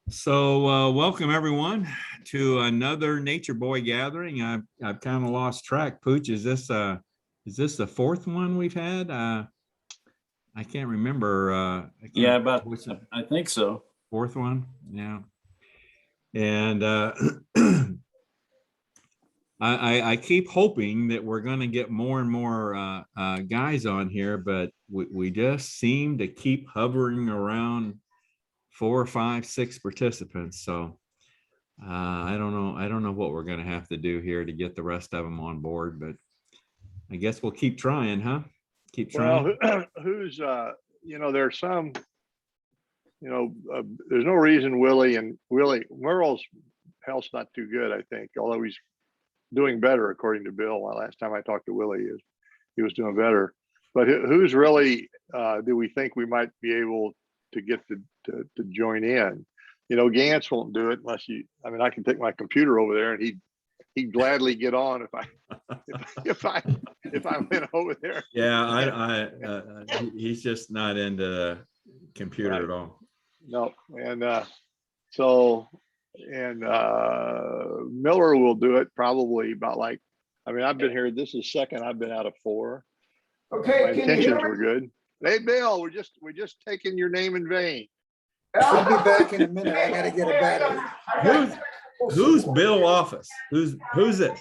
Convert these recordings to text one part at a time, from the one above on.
So welcome everyone to another Nature Boy gathering. I've kind of lost track. Pooch, is this the fourth one we've had? I can't remember. I think so. Fourth one, yeah. And I keep hoping that we're going to get more and more guys on here, but we just seem to keep hovering around 4, 5, 6 participants. So I don't know what we're going to have to do here to get the rest of them on board, but I guess we'll keep trying, huh? Keep trying. Well, who's there's some, there's no reason Willie Merle's health's not too good, I think, although he's doing better according to Bill. Last time I talked to Willie, he was doing better. But who's really do we think we might be able to get to join in? Gantz won't do it unless I can take my computer over there and he'd gladly get on if I went over there. Yeah, he's just not into the computer Right. at all. No, and Miller will do it probably about I've been here. This is second I've been out of 4. Okay, My can you intentions hear me? were good. Hey, Bill, we're just taking your name in vain. I'll be back in a minute. I gotta get a battery. Who's Bill Office? Who's this?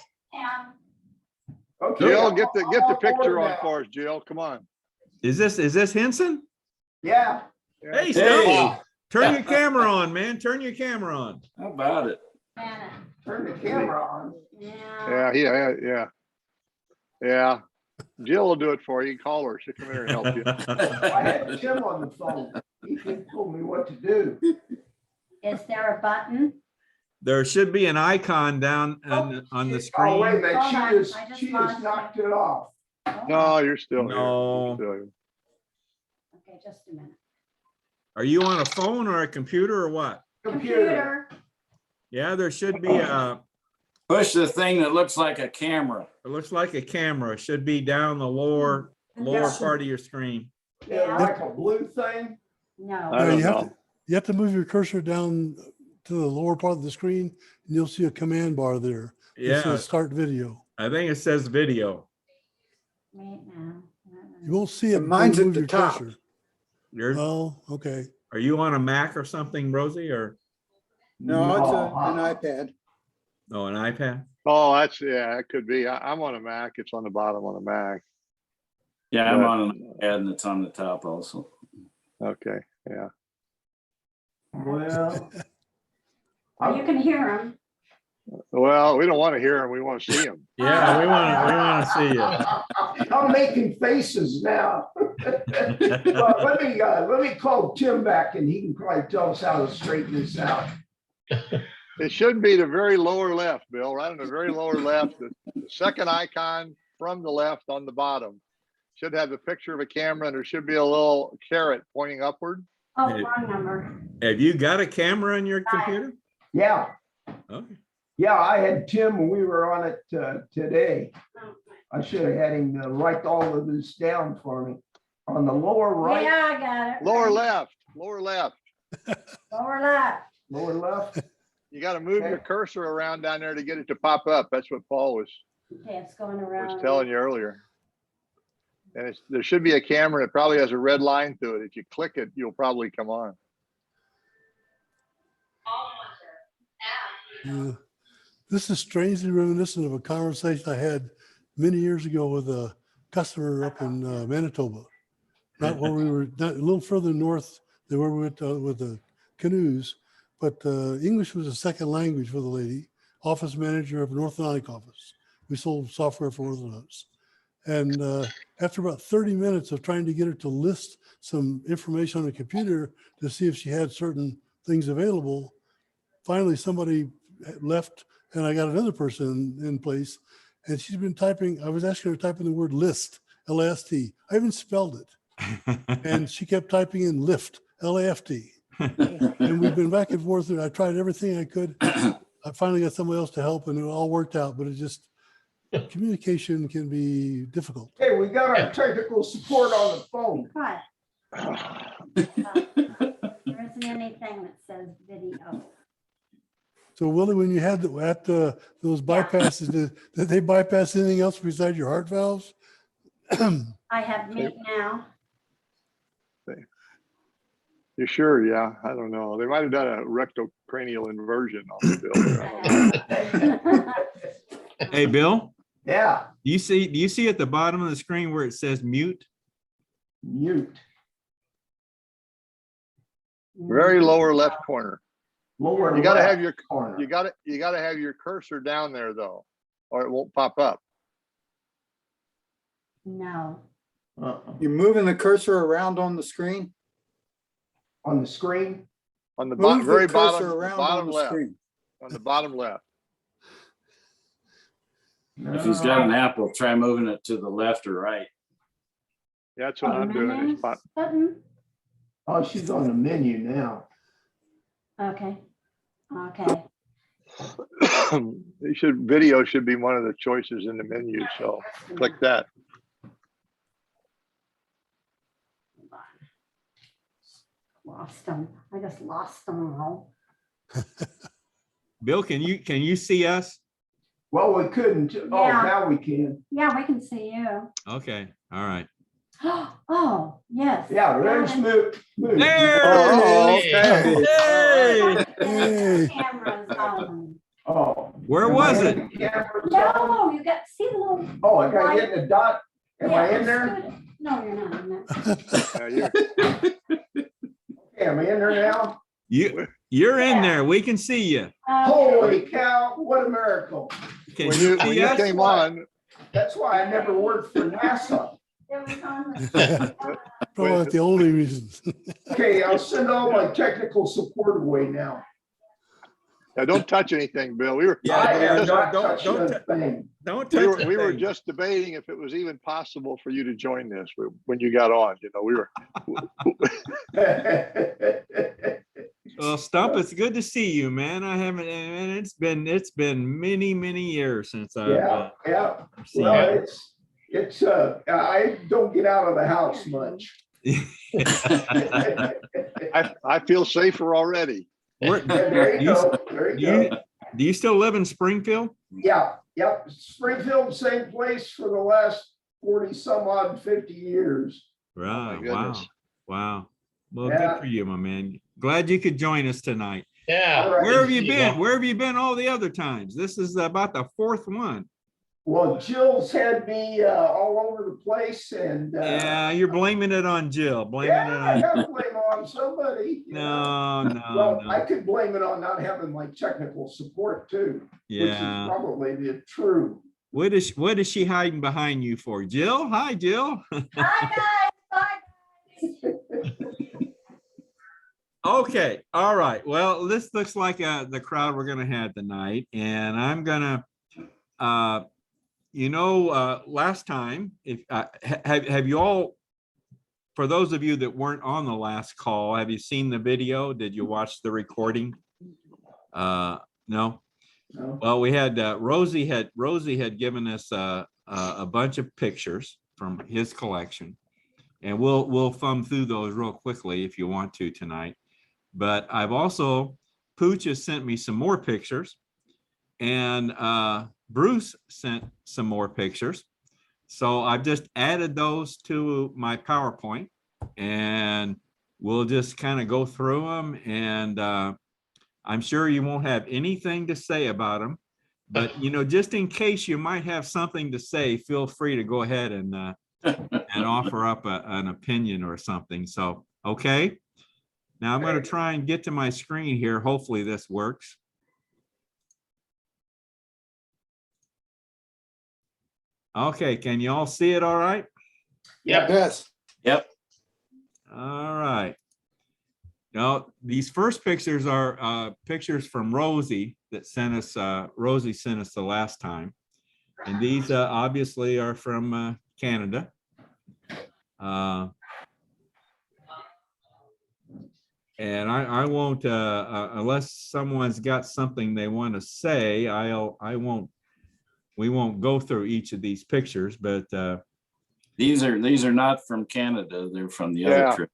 Okay, Jill, get the I'm picture board on now. for us, Jill. Come on. Is this Henson? Yeah. Yeah. Hey, Steve, turn your camera on, man. Turn your camera on. How about it? Turn the camera on. Yeah. Jill will do it for you. Call her. She'll come here and help you. I had Tim on the phone. He told me what to do. Is there a button? There should be an icon down on the Oh, wait a screen. minute. Hold on, I just She lost just it. knocked it off. No, you're still No. here. You're still here. Okay, just a minute. Are you on a phone or a computer or what? Computer. Yeah, there should be Push the thing that looks like a camera. it looks like a camera. It should be down the lower Yeah. part of your screen. Yeah, like a blue thing. No. I don't you have know. you have to move your cursor down to the lower part of the screen and you'll see a command bar there. It Yeah, says start video. I think it says video. Wait now. You won't see it. And mine's when you at the move your top. cursor. You're, Oh, okay. are you on a Mac or something, Rosie, or No, it's an iPad. no, an iPad? Oh, it could be. I'm on a Mac. It's on the bottom on a Mac. Yeah, I'm But- on an iPad and it's on the top also. Okay. Yeah. Well. You can hear them. Well, we don't want to hear him. We want to see him. Yeah, we want to see you. I'm making faces now. But let me call Tim back and he can probably tell us how to straighten this out. It should be the very lower left, Bill, right on the very lower left, the second icon from the left on the bottom. Should have the picture of a camera and there should be a little carrot pointing upward. Oh, Hey. wrong number. Have you got a camera on your computer? Yeah, Okay. yeah, I had Tim when we were on it today. I should have had him write all of this down for me. On the lower right, Yeah, I got it. Lower left, lower left. Lower left. lower left. You got to move your cursor around down there to get it to pop up. That's what Paul was Okay, it's going around. telling you earlier. And there should be a camera. It probably has a red line through it. If you click it, you'll probably come on. Yeah. This is strangely reminiscent of a conversation I had many years ago with a customer up in Manitoba. Not where we were, not a little further north than where we went with the canoes, but English was a second language for the lady, office manager of an orthodontic office. We sold software for orthodontics. And after about 30 minutes of trying to get her to list some information on the computer to see if she had certain things available, finally somebody left and I got another person in place and she's been typing. I was asking her to type in the word list, L-A-S-T. I even spelled it. And she kept typing in lift, L-A-F-T. And we've been back and forth. And I tried everything I could. I finally got somebody else to help and it all worked out, but it just, communication can be difficult. Hey, we got our technical support on the phone. What? see anything that says video. So Willie, when you had those bypasses, did they bypass anything else besides your heart valves? I have mute now. You sure? Yeah, I don't know. They might have done a rectocranial inversion on the bill. I don't know. Hey, Bill, Yeah, do you see at the bottom of the screen where it says mute? mute, Very lower left corner. lower. You gotta have left your, corner. you gotta have your cursor down there though, or it won't pop up. No. Uh-uh. You're moving the cursor around on the screen? On the screen, On the Move very the bottom, cursor around bottom on the left, screen. on the bottom left. If he's got an apple, try moving it to the left or right. That's what I'm doing. Menus Is pop- button. Oh, she's on the menu now. Okay. Okay. Video should be one of the choices in the menu, so click that. Lost them. I just lost them all. Bill, can you see us? Well, we couldn't. Oh, Yeah. now we can. Yeah, we can see you. Okay, all right. Oh, yes. Yeah, there's move. There Oh, it is. okay. Hey, Hey. Cameras on. Oh. where was it? Cameras on? No, you got, see the little. Oh, I got hit in the dot. Am I Yeah, in there? let's do it. No, you're not in there. Yeah, Okay, am I in there now? You're in there. We can see you. Holy cow, what a miracle. Can When you you, when see you us? came on, That's why I never worked for NASA. It was on the- Probably not the only reason. Okay, I'll send all my technical support away now. yeah, don't touch anything, Bill. We were, I am don't- not don't- touching don't a thing. Don't we touch were, we were the thing. just debating if it was even possible for you to join this when you got on, we were, Well, Stump, it's good to see you, man. I haven't, and it's been many, many years since I've Yeah, yeah. seen Well, you. it's, I don't get out of the house much. I feel safer already. Where- There do you you- go, there do you you, go. do you still live in Springfield? Yeah, yep, Springfield, same place for the last 40 some odd, 50 years. Right. Wow. goodness. Wow. Well, Yeah. good for you, my man. Glad you could join us tonight. Yeah. All right. Where have you been? Where have you been all the other times? This is about the fourth one. Well, Jill's had me all over the place and. Yeah, you're blaming it on Jill. Blaming Yeah, I it have on. to blame it on somebody. you know. No, Well, I no. could blame it on not having my technical support too, which is Yeah. probably the true. What is she hiding behind you for? Jill? Hi, Jill. Hi, guys. Bye, guys. Okay, all right. Well, this looks like the crowd we're gonna have tonight, and I'm gonna, last time, if have you all, for those of you that weren't on the last call, have you seen the video? Did you watch the recording? No. No? Well, we had Rosie had given us a bunch of pictures from his collection, and we'll thumb through those real quickly if you want to tonight. But I've also, Pooch has sent me some more pictures, and Bruce sent some more pictures. So I've just added those to my PowerPoint, and we'll just kind of go through them. And I'm sure you won't have anything to say about them, but just in case you might have something to say, feel free to go ahead and offer up an opinion or something. So, okay. Now I'm going to try and get to my screen here. Hopefully this works. Okay, can you all see it all right? Yes. Yep. All right. Now, these first pictures are pictures from Rosie that sent us, Rosie sent us the last time. And these obviously are from Canada. And I won't, unless someone's got something they want to say, we won't go through each of these pictures, but These are not from Canada. They're from the Yeah. other trip.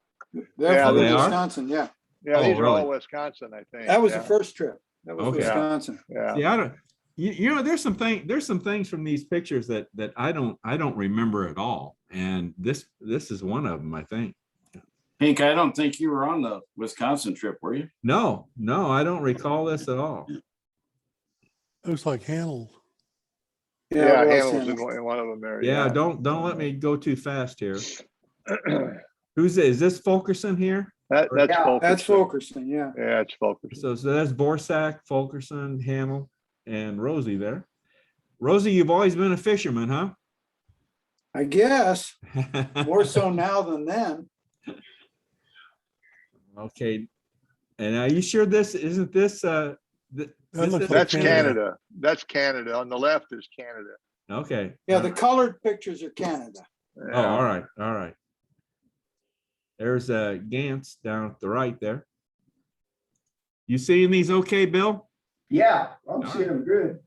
They're Yeah, from they are? Wisconsin, yeah. Yeah, Oh, these are all really? Wisconsin, I think. That was the Yeah, first trip. That was Okay. Wisconsin. Yeah, See, I don't, you know, there's some things from these pictures that I don't remember at all. And this is one of them, I think. Pink, I don't think you were on the Wisconsin trip, were you? No, I don't recall this at all. Looks like Hamel. yeah, it was Hamill's him. in one of them there. Yeah, don't let me go too fast here. Is this Fulkerson here? That's Yeah, Fulkerson. That's Fulkerson, yeah. Yeah, it's Fulkerson. So that's Borsak, Fulkerson, Hamel, and Rosie there. Rosie, you've always been a fisherman, huh? I guess more so now than then. Okay. And are you sure this isn't this That looks like That's Canada. Canada. That's Canada. On the left is Canada. Okay. Yeah, the colored pictures are Canada. Oh, Yeah. all right. There's Gantz down at the right there. You seeing these okay, Bill? Yeah, I'm seeing them good.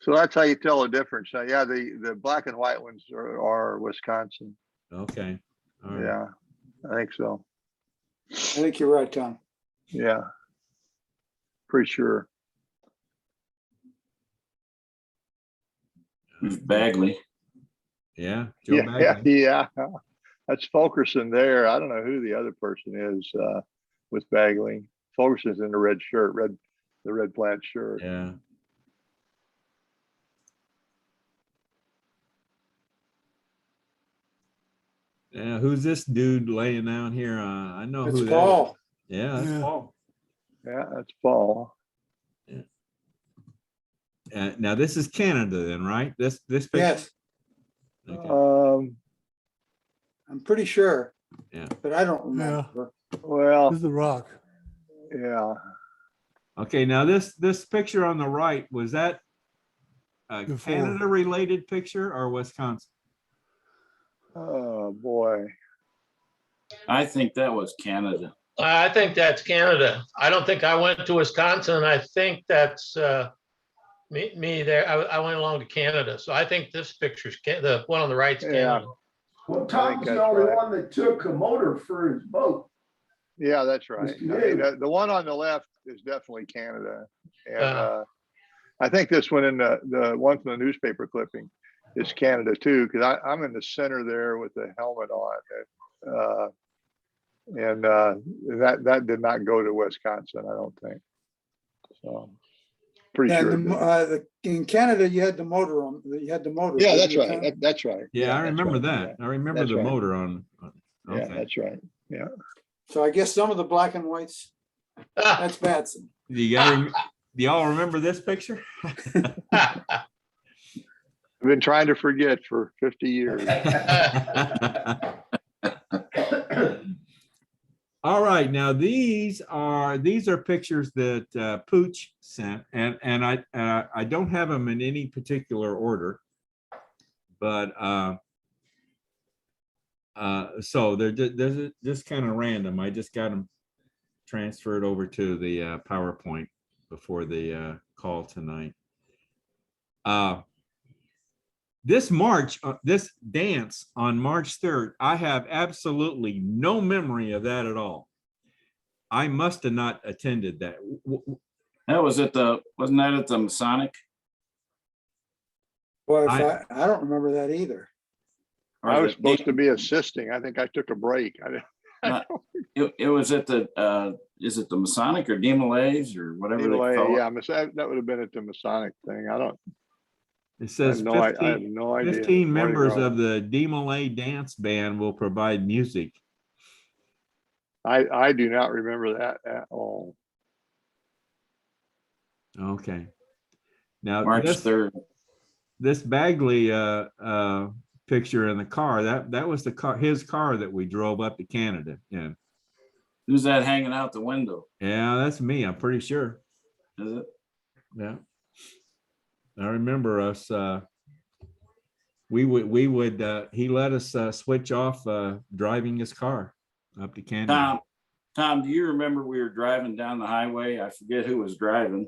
So that's how you tell the difference. Yeah, the black and white ones are Wisconsin. Okay. All right. Yeah, I think so. I think you're right, Tom. Yeah, pretty sure. Who's Bagley? Yeah. Joe Yeah, Bagley. yeah. That's Fulkerson there. I don't know who the other person is with Bagley. Fulkerson's in the red shirt, the red plaid shirt. Yeah. Yeah, who's this dude laying down here? I know It's who that is. Paul. Yeah, that's Yeah. Paul. Yeah, that's Paul. Now this is Canada then, right? This picture? Yes, Okay. I'm pretty sure. Yeah. But I don't remember. Well, This is the rock. yeah. Okay, now this picture on the right, was that a Before. Canada related picture or Wisconsin? Oh, boy. I think that was Canada. I think that's Canada. I don't think I went to Wisconsin. I think that's me there. I went along to Canada. So I think this picture's the one on the right's Yeah. Canada. Well, I think Tom's the that's only right. one that took a motor for his boat. Yeah, that's right. I It's mean, new. the one on the left is definitely Canada. And Uh. I think this one in the one from the newspaper clipping is Canada too, because I'm in the center there with the helmet on. And that did not go to Wisconsin, I don't think. So pretty Yeah, sure. it did. in Canada, you had the motor on, you had the motor. Yeah, didn't that's you, right. Tom? That's right. Yeah, I that's remember right. that. I remember That's the right. motor on. Yeah, Okay. that's right. Yeah. So I guess some of the black and whites, that's Batson. Do y'all remember this picture? I've been trying to forget for 50 years. All right, now these are pictures that Pooch sent, and I don't have them in any particular order, but so they're just kind of random. I just got them transferred over to the PowerPoint before the call tonight. This dance on March 3rd, I have absolutely no memory of that at all. I must have not attended that. That was wasn't that at the Masonic? Well, I- I don't remember that either. Or I the- was supposed to be assisting. I think I took a break. It was at the, is it the Masonic or Demolays or whatever they Anyway, call it? yeah, that would have been at the Masonic thing. It I says have no, I have 15, no idea. 15 Morning, members Rob. of the DeMolay dance band will provide music. I do not remember that at all. Okay. Now March this 3rd. Bagley picture in the car, that was his car that we drove up to Canada in. Who's that hanging out the window? Yeah, that's me, I'm pretty sure. Is it? Yeah. I remember us, he let us switch off driving his car up to Canada. Tom, do you remember we were driving down the highway? I forget who was driving.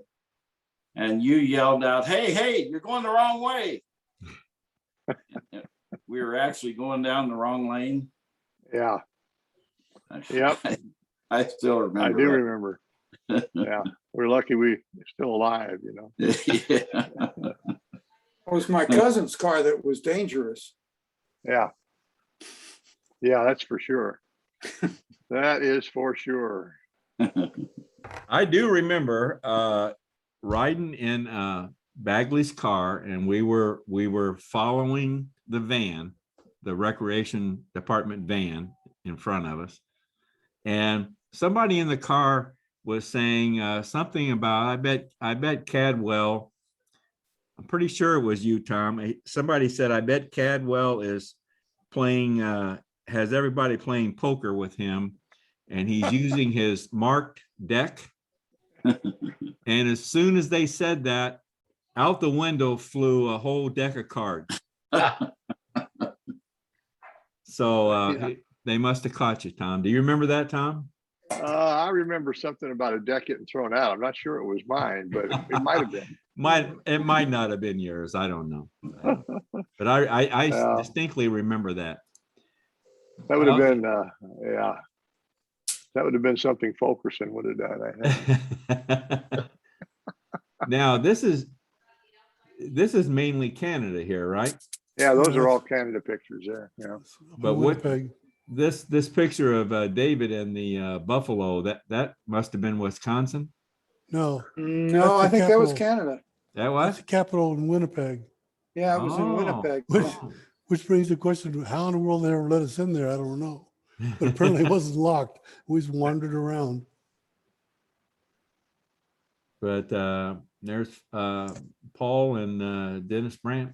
And you yelled out, hey, you're going the wrong way. We were actually going down the wrong lane. Yeah, Yep. I still I remember. do that. remember. Yeah, we're lucky we're still alive, you know. Yeah. It was my cousin's car that was dangerous. Yeah. Yeah, that's for sure. That is for sure. I do remember riding in Bagley's car, and we were following the van, the recreation department van in front of us. And somebody in the car was saying something about, I bet Cadwell, I'm pretty sure it was you, Tom. Somebody said, I bet Cadwell is playing, has everybody playing poker with him, and he's using his marked deck. And as soon as they said that, out the window flew a whole deck of cards. So Yeah. they must have caught you, Tom. Do you remember that, Tom? I remember something about a deck getting thrown out. I'm not sure it was mine, but it might have been. It might not have been yours. I don't know. But I Yeah. distinctly remember that. That would have been, yeah. That would have been something Fulkerson would have done, I think. Now, this is mainly Canada here, right? Yeah, those are all Canada pictures there, yeah. But what- Winnipeg. This picture of David and the buffalo, that must have been Wisconsin. No, No, That's I the think that was capital. Canada. That that's was? the capital in Winnipeg, Yeah, it was in Oh. Winnipeg. Which- Yeah. which brings the question, how in the world they ever let us in there? I don't know. But apparently it wasn't locked. We just wandered around. But there's Paul and Dennis Brandt.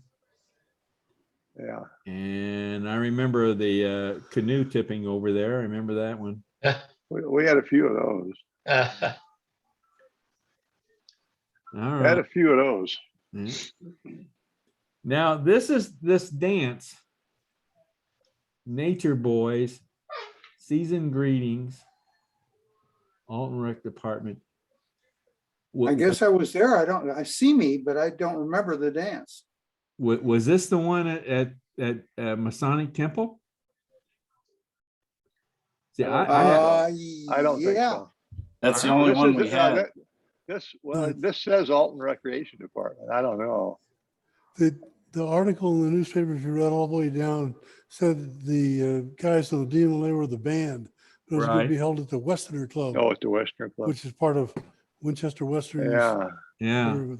Yeah, And I remember the canoe tipping over there. I remember that one. we had a few of those. All Had right. a few of those. Yeah. Now, this dance, Nature Boys, season greetings, Alton Rec Department. I guess I was there. I see me, but I don't remember the dance. Was this the one at Masonic Temple? See, I don't think Yeah. so. That's the only This one is- we had. This says Alton Recreation Department. I don't know. The article in the newspaper, if you read all the way down, said the guys on the DMLA were the band. It was going to be Right. held at the Westerner Club, Oh, at the Western Club. which is part of Winchester Western. Yeah, yeah.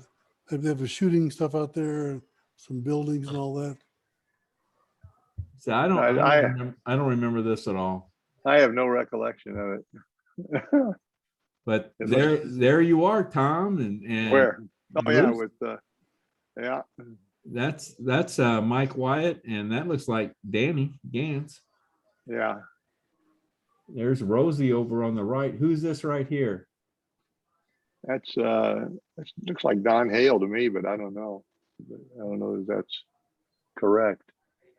They have the shooting stuff out there, some buildings and all that. See, I don't remember this at all. I have no recollection of it. But It there you are, Tom, and Where? Oh, yeah, Bruce. with, yeah, That's Mike Wyatt, and that looks like Danny Gantz. yeah. There's Rosie over on the right. Who's this right here? That's, it looks like Don Hale to me, but I don't know. I don't know if that's correct.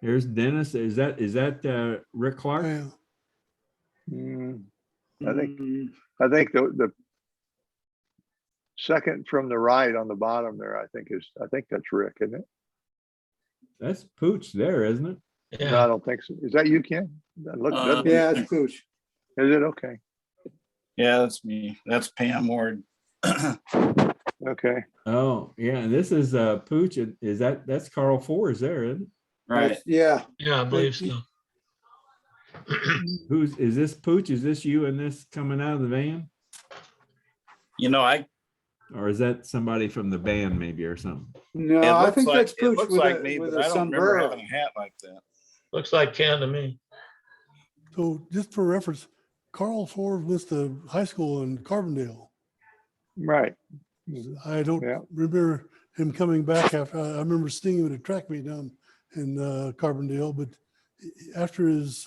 There's Dennis. Is that Rick Clark? Yeah. Mm, I think Mm, the second from the right on the bottom there, I think that's Rick, isn't it? That's Pooch there, isn't it? No, I Yeah, don't think so. Is that you, Ken? That looks, doesn't it? Yeah, it's Pooch. Is it? Okay. Yeah, that's me. That's Pam Ward. Okay. Oh, yeah. And this is Pooch. That's Carl Ford there, isn't it? Right. Yeah, yeah, I believe so. Is this Pooch? Is this you and this coming out of the van? You know, Or is that somebody from the band maybe or something? no, it I looks think like, that's it Pooch looks with like a, me, with but a I don't remember sombrero. having a hat like that. Looks like Ken to me. So just for reference, Carl Ford went to high school in Carbondale. Right. I don't Yeah. remember him coming back after. I remember seeing him at a track meet down in Carbondale, but after his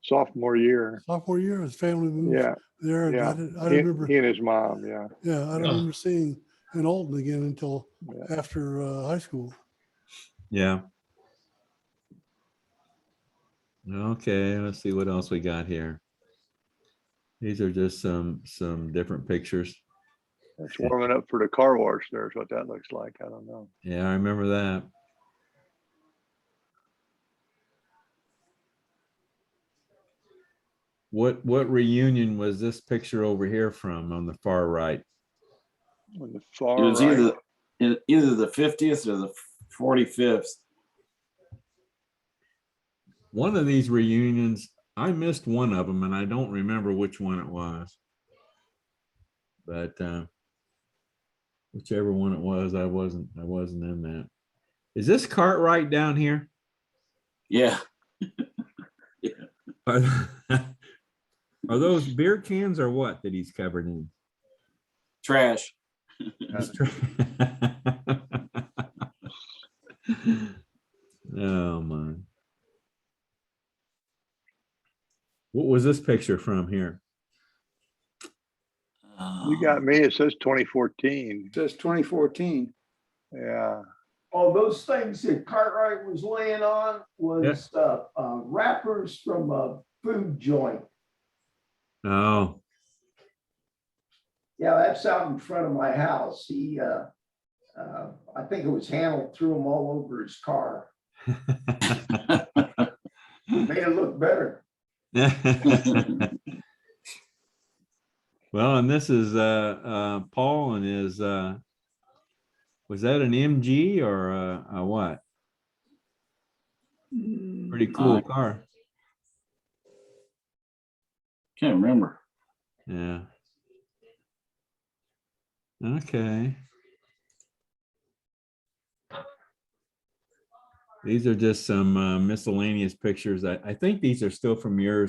Sophomore year. sophomore year, his family moved Yeah. there. And Yeah. I don't He remember. and his mom. Yeah. Yeah, I don't Yeah. remember seeing an Alton again until Yeah. after high school. Yeah. Okay, let's see what else we got here. These are just some different pictures. It's warming up for the car wash. There's what that looks like. I don't know. Yeah, I remember that. what reunion was this picture over here from on the far right? On the It far was right. either the 50th or the 45th. One of these reunions, I missed one of them and I don't remember which one it was. But whichever one it was, I wasn't in that. Is this Cartwright down here? Yeah. Are, are those beer cans or what that he's covered in? Trash. Oh my. What was this picture from here? You got me. It says 2014. It says 2014. Yeah. All those things that Cartwright was laying on was wrappers from a food joint. Oh, Yeah, that's out in front of my house. He, I think it was Hamill threw them all over his car. Made it look better. well, and this is Paul and his was that an MG or a what? Pretty cool car. Can't remember. Yeah. Okay. These are just some miscellaneous pictures. I think these are still from your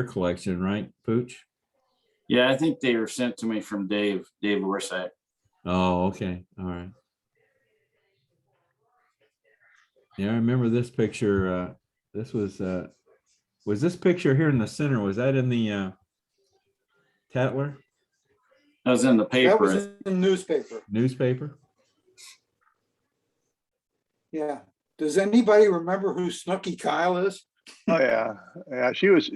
collection, right, Pooch? Yeah, I think they were sent to me from Dave Orsack. Oh, okay. All right. Yeah, I remember this picture. This was this picture here in the center? Was that in the Tatler That was in the That paper. was in the newspaper. newspaper? Yeah. Does anybody remember who Snooky Kyle is? Oh yeah. Yeah. She was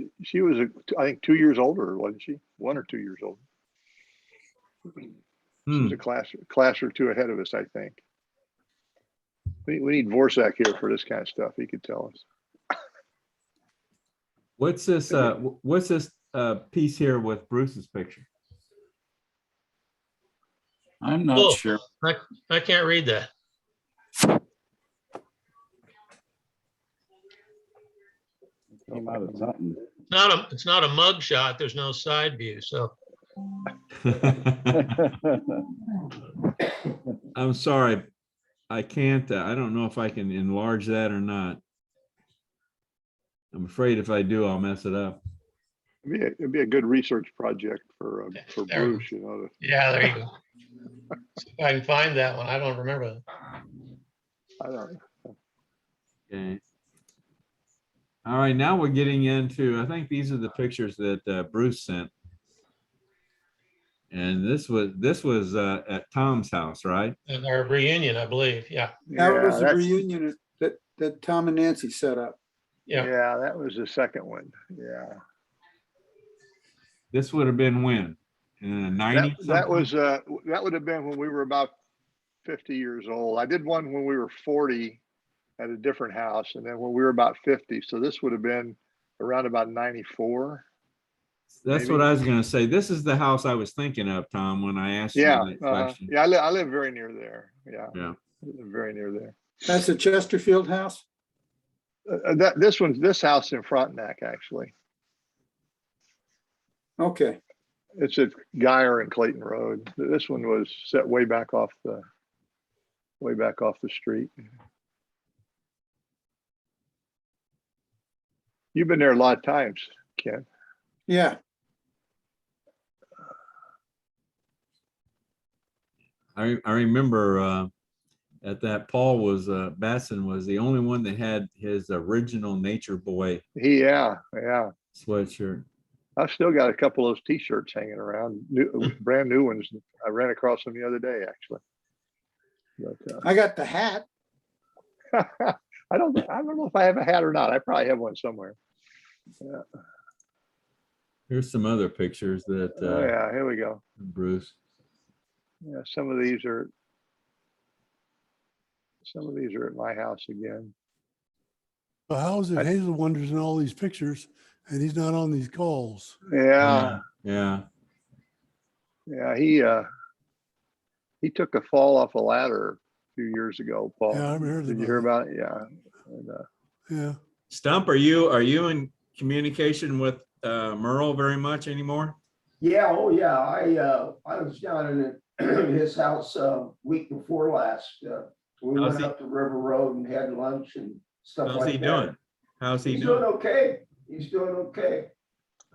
I think 2 years older, wasn't she? 1 or 2 years older. She was a class or two ahead of us, I think. We need Vorsak here for this kind of stuff. He could tell us. What's this? What's this piece here with Bruce's picture? I'm not Oh. sure. I can't read that. Came out of something. It's not a mug shot. There's no side view. So I'm sorry. I can't. I don't know if I can enlarge that or not. I'm afraid if I do, I'll mess it up. It'd be a good research project for There we Bruce, you know. yeah, there you go. See if I can find that one. I don't remember that. I don't know. Okay. All right, now we're getting into, I think these are the pictures that Bruce sent. And this was at Tom's house, right? And our reunion, I believe. Yeah. That Yeah, was the that's- reunion that Tom and Nancy set up. Yeah. Yeah, that was the second one. Yeah. This would have been when? In the 90s? That would have been when we were about 50 years old. I did one when we were 40 at a different house, and then when we were about 50. So this would have been around about 94. That's maybe. what I was going to say. This is the house I was thinking of, Tom, when I asked Yeah. you that question. Yeah, I live very near there. Yeah. Yeah. I live very near there. That's the Chesterfield house? This house in Frontenac, actually. Okay. It's at Geyer and Clayton Road. This one was set way back off the street. You've been there a lot of times, Ken. Yeah. I remember at that Paul Basson was the only one that had his original Nature Boy Yeah. sweatshirt. I've still got a couple of those T-shirts hanging around, brand new ones. I ran across them the other day, actually. But I got the hat. I don't know if I have a hat or not. I probably have one somewhere. Yeah. Here's some other pictures that Oh, yeah, here we go. Bruce. Yeah, some of these are at my house again. Well, how is it Hazel Wonders in all these pictures and he's not on these calls. Yeah, Yeah. yeah, he took a fall off a ladder a few years ago, Paul. Yeah, I haven't heard Did you about hear it. about it? Yeah. And, Yeah. Stump, are you in communication with Merle very much anymore? Yeah, oh yeah, I was down in his house week before last. We How's went he- up to River Road and had lunch and stuff How's he like doing? that. How's he He's doing doing? okay. He's doing okay.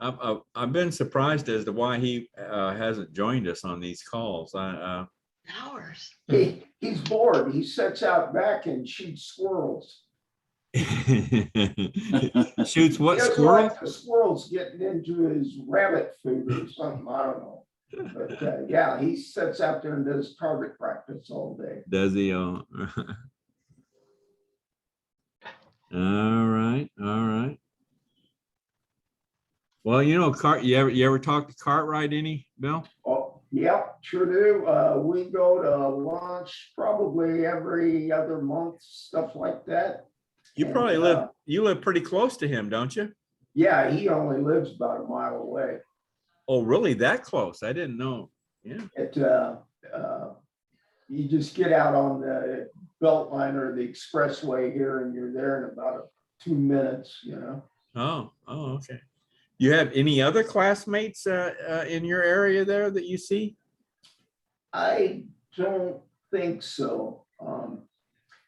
I've been surprised as to why he hasn't joined us on these calls. Hours. He's bored. He sits out back and shoots squirrels. Shoots what, He doesn't squirrel? like the squirrels getting into his rabbit food or something. I don't know. But yeah, he sits out there and does target practice all day. Does he? All right, all right. Well, you know, you ever talk to Cartwright any, Bill? Oh, yeah, sure do. We go to lunch probably every other month, stuff like that. You And, probably live pretty close to him, don't you? Yeah, he only lives about a mile away. Oh, really? That close? I didn't know. Yeah. You just get out on the Beltline or the expressway here and you're there in about 2 minutes, you know. Oh, okay. You have any other classmates in your area there that you see? I don't think so.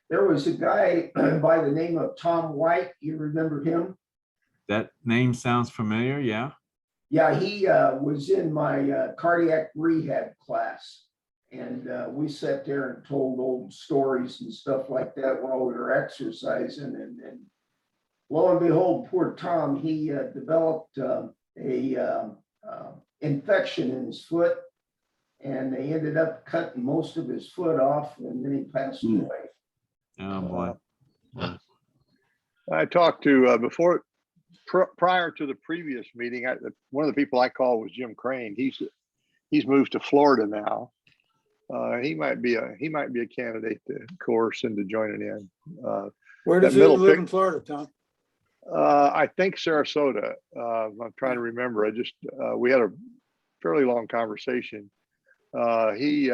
There was a guy by the name of Tom White. You remember him? That name sounds familiar. Yeah. Yeah, he was in my cardiac rehab class. And we sat there and told old stories and stuff like that while we were exercising. And lo and behold, poor Tom, he developed a infection in his foot. And they ended up cutting most of his foot off and then he passed away. Oh, boy. I talked to prior to the previous meeting, one of the people I called was Jim Crane. He's moved to Florida now. He might be a candidate to coerce into joining in. Where does That he middle live pic- in Florida, Tom? I think Sarasota. I'm trying to remember. We had a fairly long conversation. He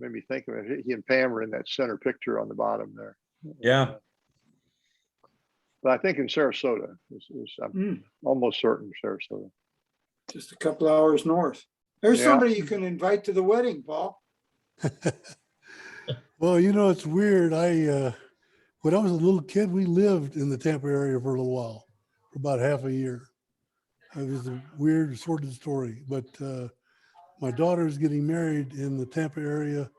made me think of it. He and Pam are in that center picture on the bottom there. Yeah. But I think in Sarasota. I'm Hmm, almost certain Sarasota. just a couple hours north. There's Yeah. somebody you can invite to the wedding, Paul. Well, you know, it's weird. When I was a little kid, we lived in the Tampa area for a little while, for about half a year. It was a weird, sordid story, but my daughter is getting married in the Tampa area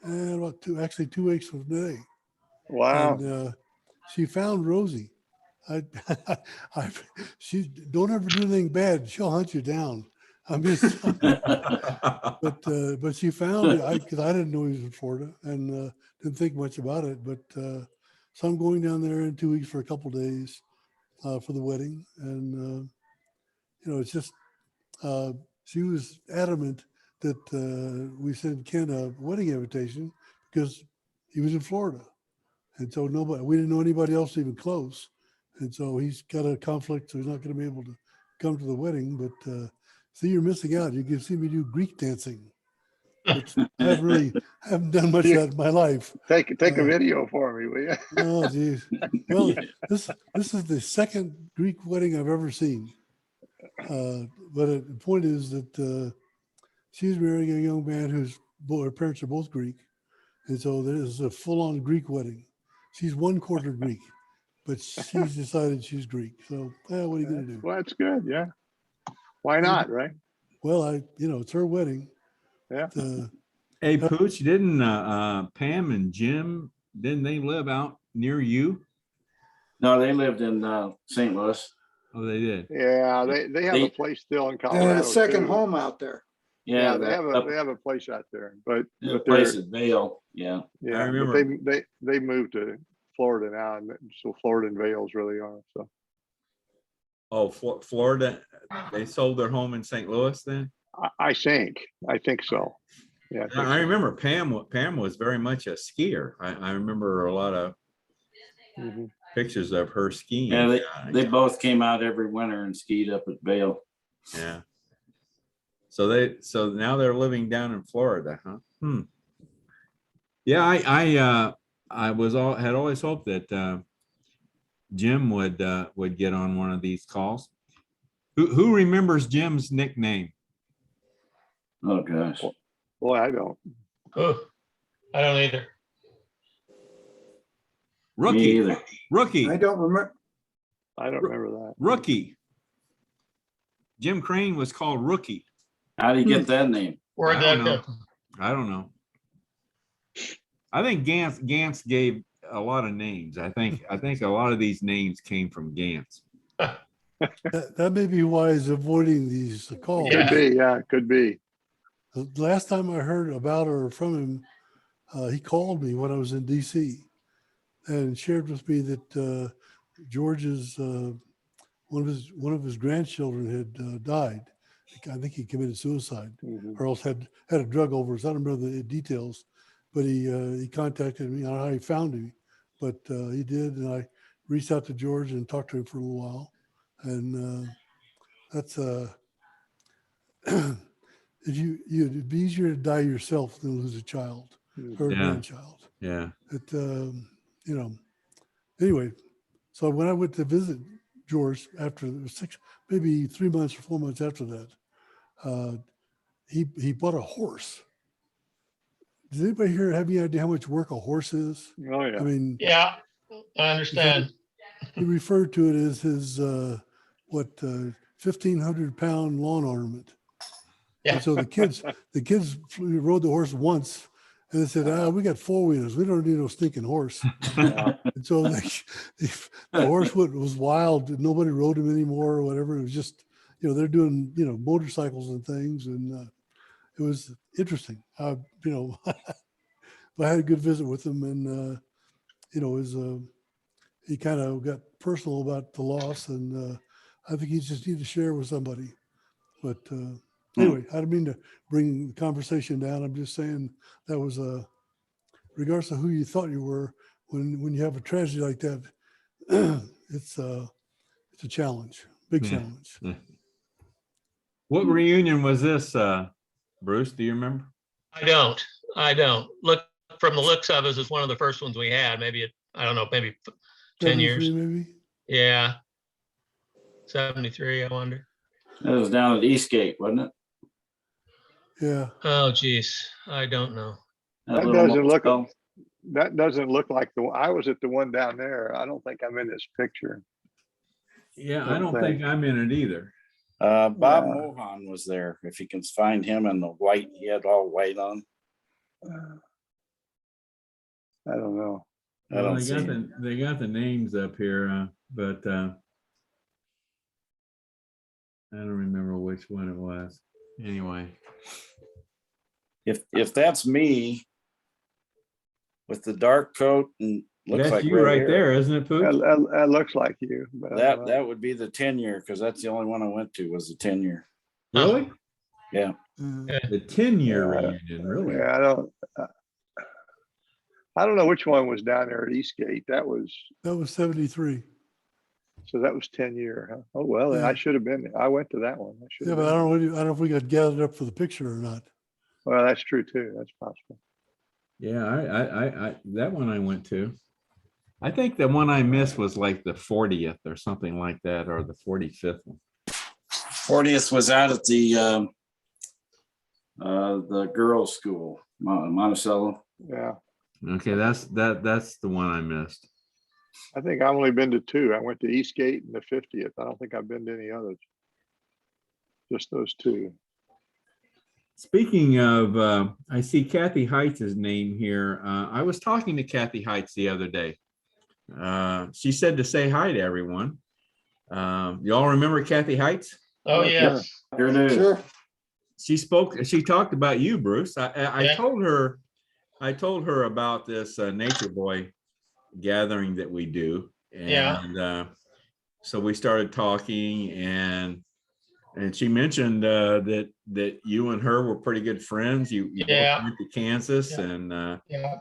about 2 weeks from today. Wow. And she found Rosie. She don't ever do anything bad. She'll hunt you down. I'm just, but she found it because I didn't know he was in Florida and didn't think much about it. But so I'm going down there in 2 weeks for a couple days for the wedding, and you know, it's just she was adamant that we send Ken a wedding invitation because he was in Florida, and so we didn't know anybody else even close, and so he's got a conflict, so he's not going to be able to come to the wedding. But see, you're missing out. You can see me do Greek dancing, which I haven't done much of that in my life. Take a video for me, will you? Oh, geez. Well, this is the second Greek wedding I've ever seen. But the point is that she's marrying a young man her parents are both Greek. And so there's a full-on Greek wedding. She's 1/4 Greek, but she's decided she's Greek. So what are you going to do? Well, that's good. Yeah. Why not? Right. Well, it's her wedding. Yeah. Hey, Pooch, didn't Pam and Jim, didn't they live out near you? No, they lived in St. Louis. Oh, they did. Yeah. They have a place still in And Colorado. a second too. home out there. Yeah, they that- have a place out there, but the but place they're, at Vail. Yeah. yeah, I but remember. they moved to Florida now, and so Florida and Vales really are. So Oh, Florida, they sold their home in St. Louis then? I think so. Yeah. I think I so. remember Pam was very much a skier. I remember a lot of Mhm. pictures of her skiing. Yeah, they both came out every winter and skied up at Vail. Yeah. So now they're living down in Florida, huh? Yeah, I had always hoped that Jim would get on one of these calls. Who remembers Jim's nickname? Oh, gosh. Boy, I don't. Oh, I don't either. Me Rookie. either. Rookie. I don't remember. I don't remember that. Rookie. Jim Crane was called Rookie. How do you get that name? Where'd I that don't go? know. I don't know. I think Gantz gave a lot of names. I think a lot of these names came from Gantz. That may be why he's avoiding these calls. Yeah. Could be, yeah, could be. The last time I heard about or from him, he called me when I was in DC and shared with me that George's one of his grandchildren had died. I think he committed suicide Mhm. or else had a drug overdose. I don't remember the details, but he contacted me. I don't know how he found me, but he did, and I reached out to George and talked to him for a little while, and that's it'd be easier to die yourself than lose a child or a Yeah. grandchild. Yeah. Anyway, so when I went to visit George after maybe 3 months or 4 months after that, he bought a horse. Does anybody here have any idea how much work a horse is? Oh, yeah. I mean, Yeah, I understand. he referred to it as his 1,500-pound lawn ornament. Yeah. And so the kids rode the horse once, and they said, we got four-wheelers. We don't need no stinking horse. And so the horse was wild. Nobody rode him anymore or whatever. It was just, they're doing, motorcycles and things. And it was interesting. I had a good visit with him, and, he kind of got personal about the loss. And I think he just needed to share with somebody. But anyway, I didn't mean to bring the conversation down. I'm just saying that was regardless of who you thought you were, when you have a tragedy like that, it's a challenge, big Yeah. challenge. What reunion was this, Bruce? Do you remember? I don't. Look, from the looks of it, it's one of the first ones we had. Maybe I don't know, maybe 10 years. 73 maybe? Yeah. 73, I wonder. That was down at Eastgate, wasn't it? Yeah. Oh, geez. I don't know. That little doesn't look, motel. that doesn't look like I was at the one down there. I don't think I'm in this picture. Yeah, I don't think I'm in it either. Bob Yeah. Mohan was there. If you can find him in the white, he had all white on. I don't know. I Well, don't see him. they got the names up here, but I don't remember which one it was. Anyway, If that's me with the dark coat and looks that's like you red right hair, there, isn't it, Pooh? That looks like you. But that would be the 10-year, because that's the only one I went to was the 10-year. Really? Yeah. The 10-year Yeah. reunion, really? Yeah, I don't know which one was down there at Eastgate. That was 73. 10-year. Huh? Oh, well, then Yeah. I should have been there. I went to that one. I should Yeah, have but I been. don't know if we got gathered up for the picture or not. Well, that's true too. That's possible. Yeah, I that one I went to. I think the one I missed was like the 40th or something like that, or the 45th one. 40th was out at the girls' school, Monticello. Yeah. Okay, that's the one I missed. I think I've only been to two. I went to Eastgate and the 50th. I don't think I've been to any others. Just those two. Speaking of, I see Kathy Heights' name here. I was talking to Kathy Heights the other day. She said to say hi to everyone. Y'all remember Kathy Heights? Oh, Yeah, yes. Here it is. Sure. She talked about you, Bruce. I Yeah. told her about this Nature Boy gathering that we do. And so we started talking, and she mentioned that you and her were pretty good friends. You both Yeah. went to Kansas, Yeah. and Yeah.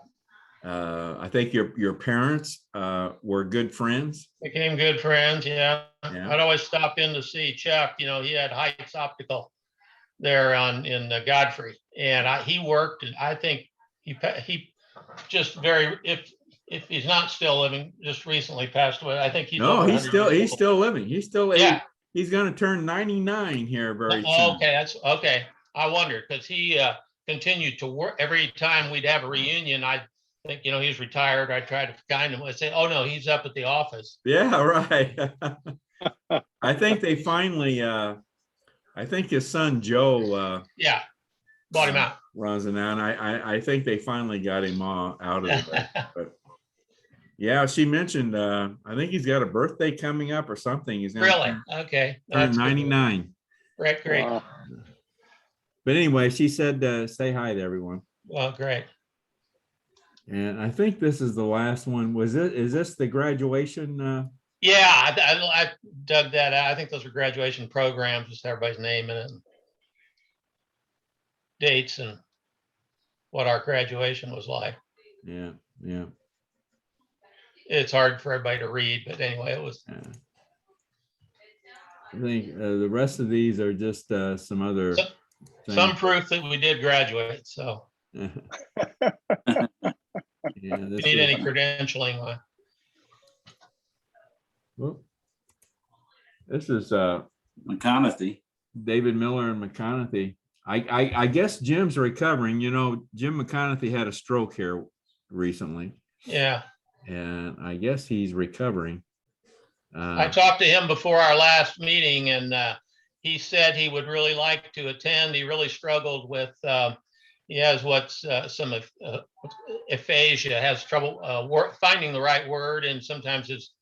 I think your parents were good friends. Became good friends, yeah. Yeah. I'd always stop in to see Chuck, you know, he had Heights Optical there in Godfrey. And he worked, and I think he just if he's not still living, just recently passed away. I think he's No, over he's 100 still years he's old. still living. He's still Yeah. he's gonna turn 99 here very soon. Okay, that's okay. I wondered because he continued to work every time we'd have a reunion. I think, you know, he's retired. I tried to find him. I say, oh no, he's up at the office. Yeah, right. I think they finally I think his son Joe Yeah, bought him out. runs it now, and I think they finally got him out of it. But yeah, she mentioned I think he's got a birthday coming up or something. He's gonna Really? Okay. turn That's good. 99. Great, great. Wow. But anyway, she said say hi to everyone. Well, great. And I think this is the last one. Is this the graduation? Yeah, I dug that out. I think those are graduation programs, just everybody's name in it. And dates and what our graduation was like. Yeah, yeah. It's hard for everybody to read, but anyway, it was. Yeah. I think the rest of these are just some other. Some things. proof that we did graduate, so Yeah, if this you need is- any credentialing. whoop. This is McConaughey. David Miller and McConaughey. I guess Jim's recovering. You know, Jim McConaughey had a stroke here recently, Yeah, and I guess he's recovering. I talked to him before our last meeting, and he said he would really like to attend. He really struggled with, he has some aphasia, has trouble finding the right word, and sometimes it's,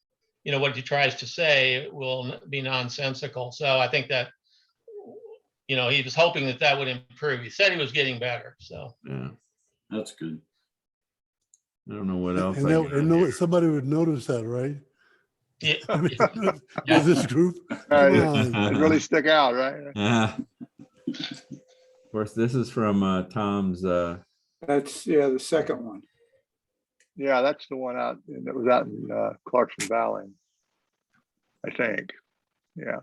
you know, what he tries to say will be nonsensical. So I think that, you know, he was hoping that would improve. He said he was getting better, so. Yeah, That's good. I don't know what else. And, I got here. somebody would notice that, right? Yeah, I mean, Yeah. with this group. Right, Come on. it really stick out, right? Of course, this is from Tom's. That's, yeah, the second one. Yeah, that's the one that was out in Clarkson Valley, I think. Yeah.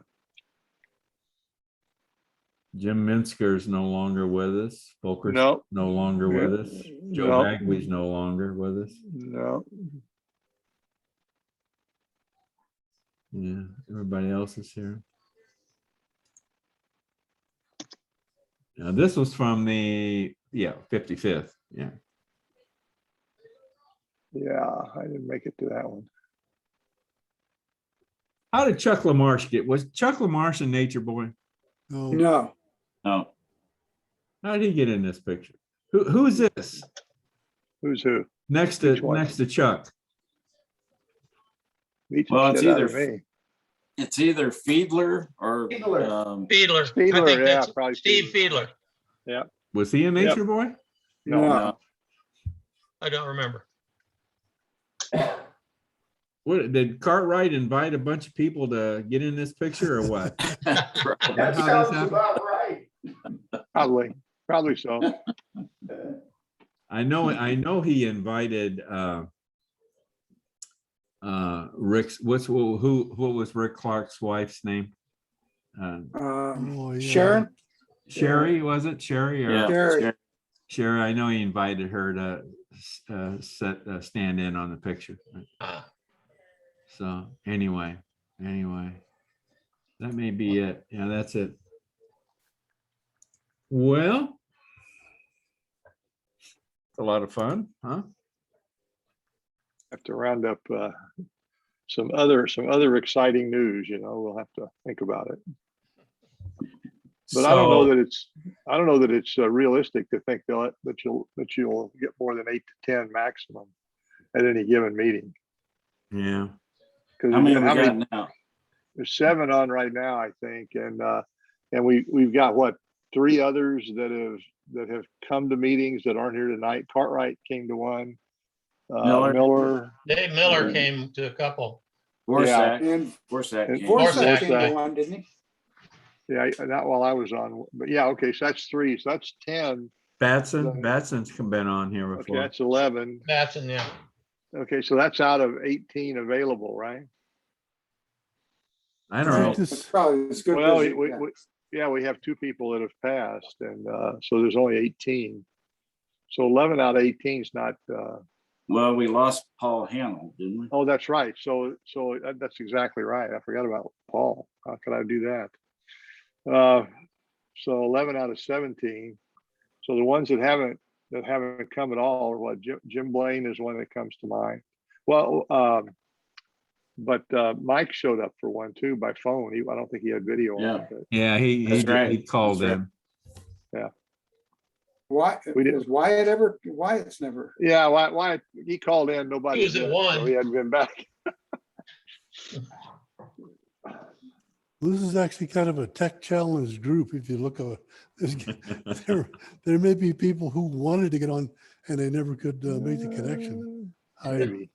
Jim Mintzker's no longer with us. Volker's No, no longer with us. Joe No. Bagby's no longer with us. no. Yeah, everybody else is here. Now, this was from the 55th. Yeah. Yeah, I didn't make it to that one. How did Chuck LaMarche get? Was Chuck LaMarche a nature boy? No, No, Oh, How did he get in this picture? Who's this Who's who? next Which one? to Chuck? Beats the Well, it's shit out of either- me. it's either Fiedler or Fiedler. Fiedler. I Fiedler, think yeah, that's probably Steve Fiedler. Fiedler. Was he a nature boy? No, no. I don't remember. What did Cartwright invite a bunch of people to get in this picture or what? That How this sounds happened? about right. probably so. I know he invited Rick's what was Rick Clark's wife's name? Oh, yeah. Sharon? Sherry, was it Sherry or Yeah. Gary. Sherry? I know he invited her to stand in on the picture. Uh, So anyway, that may be it. Yeah, that's it. Well, it's a lot of fun, huh? Have to round up some other exciting news, we'll have to think about it. But I don't know that it's realistic to think that you'll get more than 8 to 10 maximum at any given meeting. Yeah. Because how many we got now? there's 7 on right now, I think, and we've got what, 3 others that have come to meetings that aren't here tonight. Cartwright came to one. Miller. Dave Miller came to a couple. Forsack, And Forsack came. Forsyth Forsyth came to came. one, didn't he? Yeah, not while I was on, but yeah, okay, so that's 3, so that's 10 Batson's been on here Okay, before. that's 11. Batson, yeah. Okay, so that's out of 18 available, right? I I don't think know. That's this, probably as good Well, as it gets. yeah, we have 2 people that have passed, and so there's only 18. So 11 out of 18 is not. Well, we lost Paul Hamill, didn't we? Oh, that's right. So that's exactly right. I forgot about Paul. How could I do that? So 11 out of 17. So the ones that haven't come at all are what? Jim Blaine is one that comes to mind. Well, but Mike showed up for one too by phone. I don't think he had video Yeah. on, but Yeah, That's right. he called That's right. in. Why, We didn't- is Wyatt's never, yeah, why he called in, nobody He was at did, one. so he hadn't been back. this is actually kind of a tech challenge group. If you look at there may be people who wanted to get on and they never could make the connection. Maybe.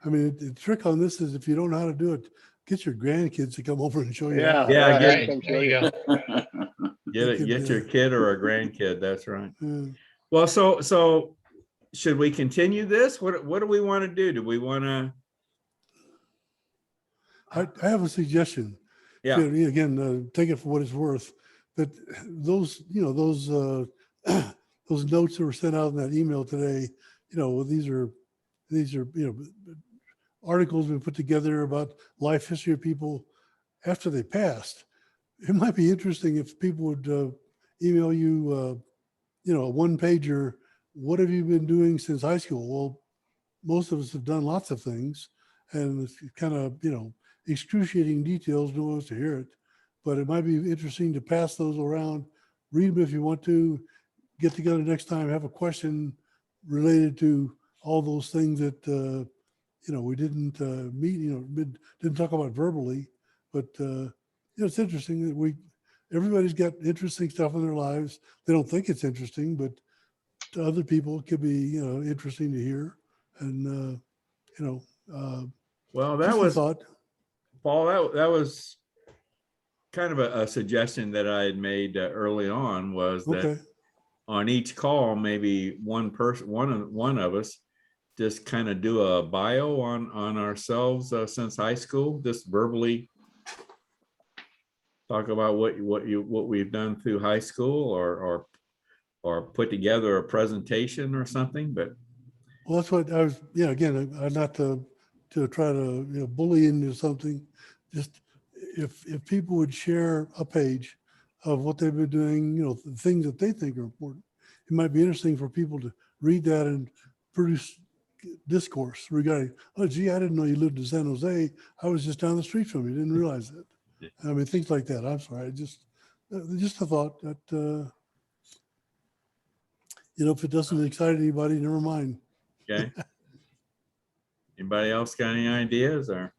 I mean, the trick on this is if you don't know how to do it, get your grandkids to come over and show you. Yeah. how. Yeah, right, get- come There show you you. go. Get your kid or a grandkid. That's right. Yeah. Well, so should we continue this? What do we want to do? Do we want to? I have a suggestion. Yeah. Again, take it for what it's worth. But those, those notes that were sent out in that email today, these are, articles been put together about life history of people after they passed. It might be interesting if people would email you, a one pager. What have you been doing since high school? Well, most of us have done lots of things, and it's kind of, excruciating details. No one wants to hear it, but it might be interesting to pass those around. Read them if you want to. Get together next time. Have a question related to all those things that we didn't meet. Didn't talk about verbally, but it's interesting that everybody's got interesting stuff in their lives. They don't think it's interesting, but to other people it could be interesting to hear. And Well, just that a was thought. Paul. That was kind of a suggestion that I had made early on. Was that Okay. on each call, maybe one of us just kind of do a bio on ourselves since high school, just verbally talk about what we've done through high school, or put together a presentation or something. But Well, that's what I was. Yeah, again, not to try to bully into something. Just if people would share a page of what they've been doing, the things that they think are important, it might be interesting for people to read that and produce discourse regarding. Oh, gee, I didn't know you lived in San Jose. I was just down the street from you. Didn't realize that. I mean, things like that. I'm sorry. Just a thought that if it doesn't excite anybody, never mind. okay. Anybody else got any ideas or?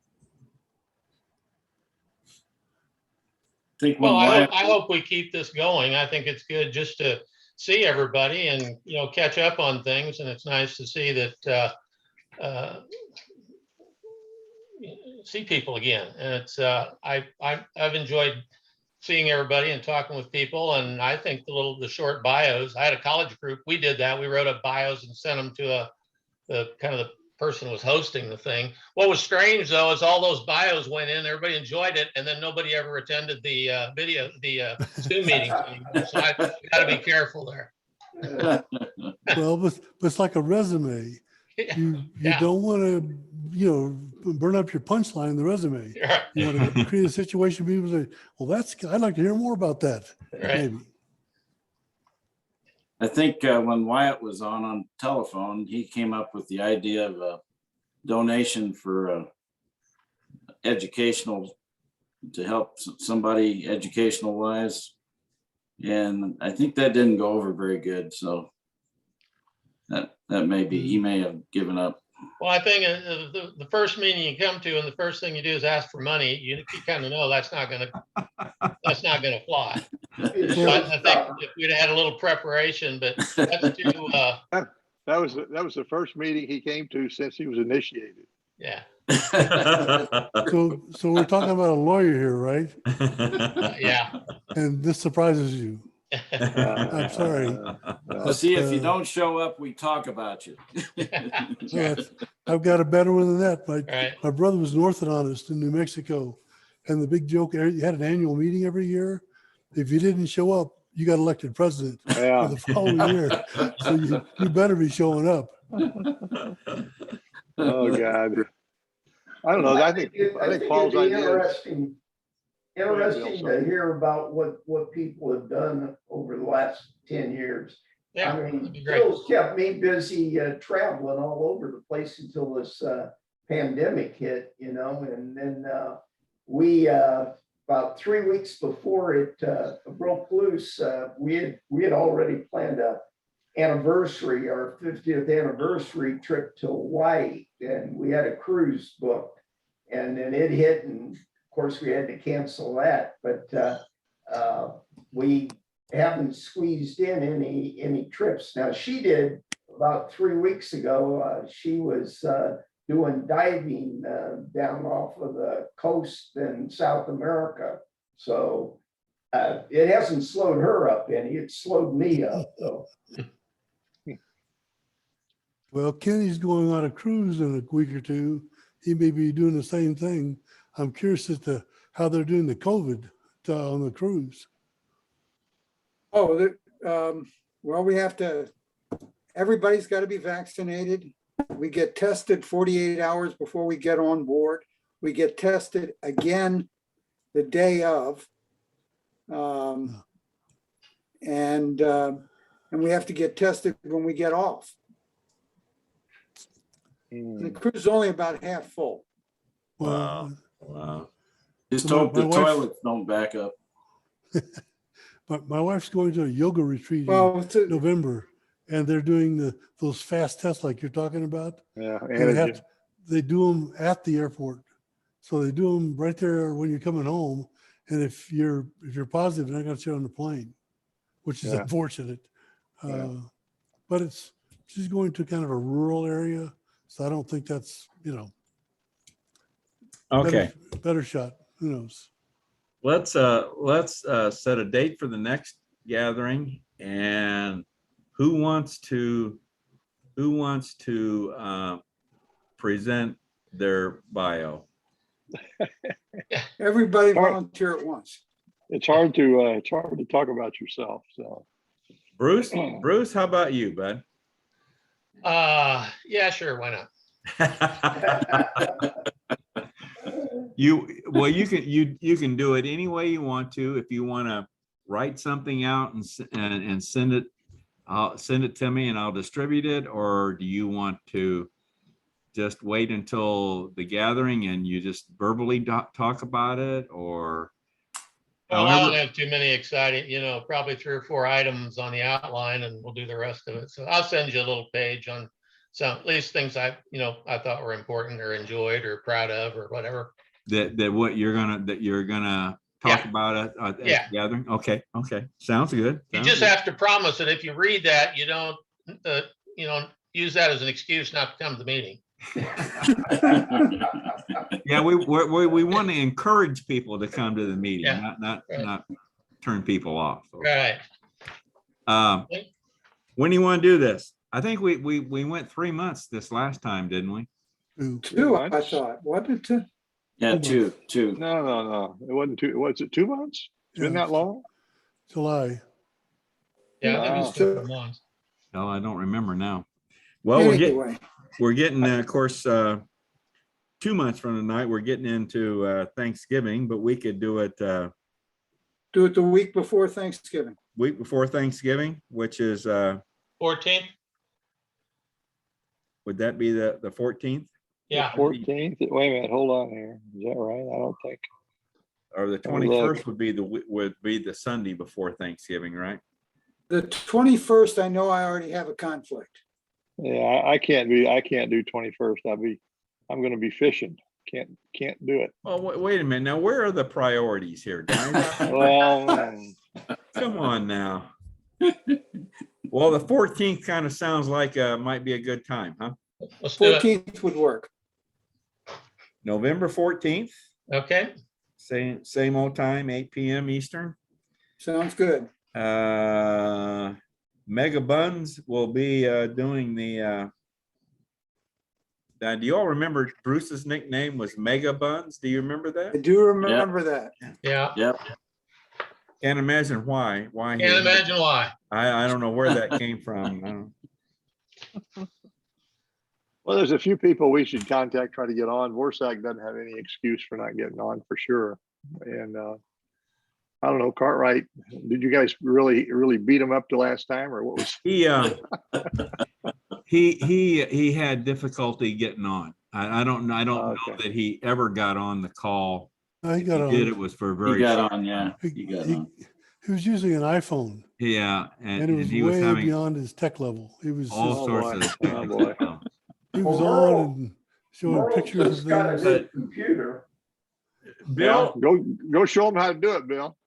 Think Well, when Wyatt- I hope we keep this going. I think it's good just to see everybody and, catch up on things. And it's nice to see that, see people again. And it's, I've enjoyed seeing everybody and talking with people. And I think the short bios, I had a college group. We did that. We wrote up bios and sent them to the person who was hosting the thing. What was strange though, is all those bios went in, everybody enjoyed it, and then nobody ever attended the Zoom meeting. So I gotta be careful there. Well, but it's like a resume. You Yeah. don't want to, burn up your punchline in the resume. You want to create a situation where people say, well, I'd like to hear more about that. Right. Maybe. I think when Wyatt was on telephone, he came up with the idea of a donation for educational, to help somebody educational wise. And I think that didn't go over very good. So that may be, he may have given up. Well, I think the first meeting you come to and the first thing you do is ask for money. You kind of know that's not gonna fly. So I think if we'd had a little preparation, but that's too, That was the first meeting he came to since he was initiated. yeah, So we're talking about a lawyer here, right? yeah. And this surprises you. I'm sorry. Well, see, if you uh, don't show up, we talk about you. I've got a better one than that. Right. My brother was an orthodontist in New Mexico. And the big joke, you had an annual meeting every year. If you didn't show up, you got elected president for Yeah. the following year. So you better be showing up. Oh, God. I don't know. I think Paul's it'd be idea is, interesting sorry. to hear about what people have done over the last 10 years. Yeah, I that'd mean, be great. Bill's kept me busy traveling all over the place until this pandemic hit, you know, and then we about 3 weeks before it broke loose, we had already planned a anniversary, our 50th anniversary trip to Hawaii, and we had a cruise booked, and then it hit, and of course we had to cancel that, but we haven't squeezed in any trips. Now, she did about 3 weeks ago. She was doing diving down off of the coast in South America. So it hasn't slowed her up any, it slowed me up though. Well, Kenny's going on a cruise in a week or two. He may be doing the same thing. I'm curious as to how they're doing the COVID on the cruise. Oh, well, everybody's got to be vaccinated. We get tested 48 hours before we get on board. We get tested again the day of. And we have to get tested when we get off. The cruise is only about half full. Well, Wow. Just My- hope my the wife- toilets don't back up. but my wife's going to a yoga retreat in Well, it's November, and they're doing those fast tests like you're talking about. yeah, And antigen. they do them at the airport. So they do them right there when you're coming home. And if you're positive, they're not going to sit on the plane, which is Yeah. unfortunate. Yeah. But she's going to kind of a rural area. So I don't think that's, Okay, better shot. Who knows? let's set a date for the next gathering, and who wants to present their bio? everybody All right. volunteer at once. It's hard to talk about yourself. So Bruce, how about you, bud? Yeah, sure, why not? You can do it any way you want to. If you want to write something out and send it, send it to me and I'll distribute it. Or do you want to just wait until the gathering and you just verbally talk about it? Or Well, I don't however, have too many exciting, probably 3 or 4 items on the outline, and we'll do the rest of it. So I'll send you a little page on some, at least things I thought were important or enjoyed or proud of or whatever. that you're gonna talk about at the Yeah. gathering. Okay, sounds good. You Sounds just good. have to promise that if you read that, you don't use that as an excuse not to come to the meeting. Yeah, we want to encourage people to come to the meeting, Yeah, not right. turn people off. Right. When do you want to do this? I think we went 3 months this last time, didn't we? Who? 2, I months? thought, wasn't it? Yeah, two. no. It wasn't 2. Was it 2 months? It's been Yeah. that long? July. Yeah, that was Wow. 2 months. No, I don't remember now. Well, Anyway, we're getting, of course, 2 months from tonight, we're getting into Thanksgiving, but we could do it do it the week before Thanksgiving. week before Thanksgiving, which is 14th? would that be the 14th? Yeah. 14th? Wait a minute, hold on here. Is that right? I don't think. Or the Let me look. 21st would be the Sunday before Thanksgiving, right? The 21st, I know I already have a conflict. Yeah, I can't do 21st. I'm gonna be fishing. Can't do it. Oh, wait a minute. Now, where are the priorities here, guys? Well, Come on now. Well, the 14th kind of sounds like might be a good time, huh? Let's do it. 14th would work. November 14th, Okay. same old time, 8 p.m. Eastern. Sounds good. Mega Buns will be doing the. Do you all remember Bruce's nickname was Mega Buns? Do you remember I that? do remember that. Yeah, Yep. Can't imagine why. Why? he- can't imagine why. I don't know where that came from. I don't- Well, there's a few people we should contact, try to get on. Warsack doesn't have any excuse for not getting on for sure. And I don't know, Cartwright, did you guys really beat him up the last time or what was? He had difficulty getting on. I don't know. I don't know Okay. that he ever got on the call. I If got he did, on. it was for a He very, got on, yeah. He, He got he- on. he was using an iPhone yeah, and it and was he was way having beyond his tech level. He was all just, sorts boy. of. Oh, boy. he was Well, on Merle- and showing Merle pictures just of got a things. new computer. Bill, Yeah, go show them how to do it, Bill.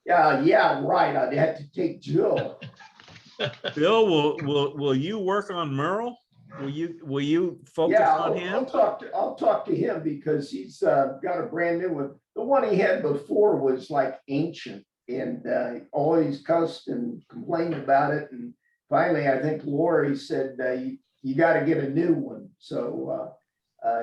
Yeah, right. I'd have to take Jill. Bill, will you work on Merle? Will you focus Yeah, on I'll him? I'll talk to him because he's got a brand new one. The one he had before was like ancient and always cussed and complained about it. And finally, I think Lori said, you got to get a new one. So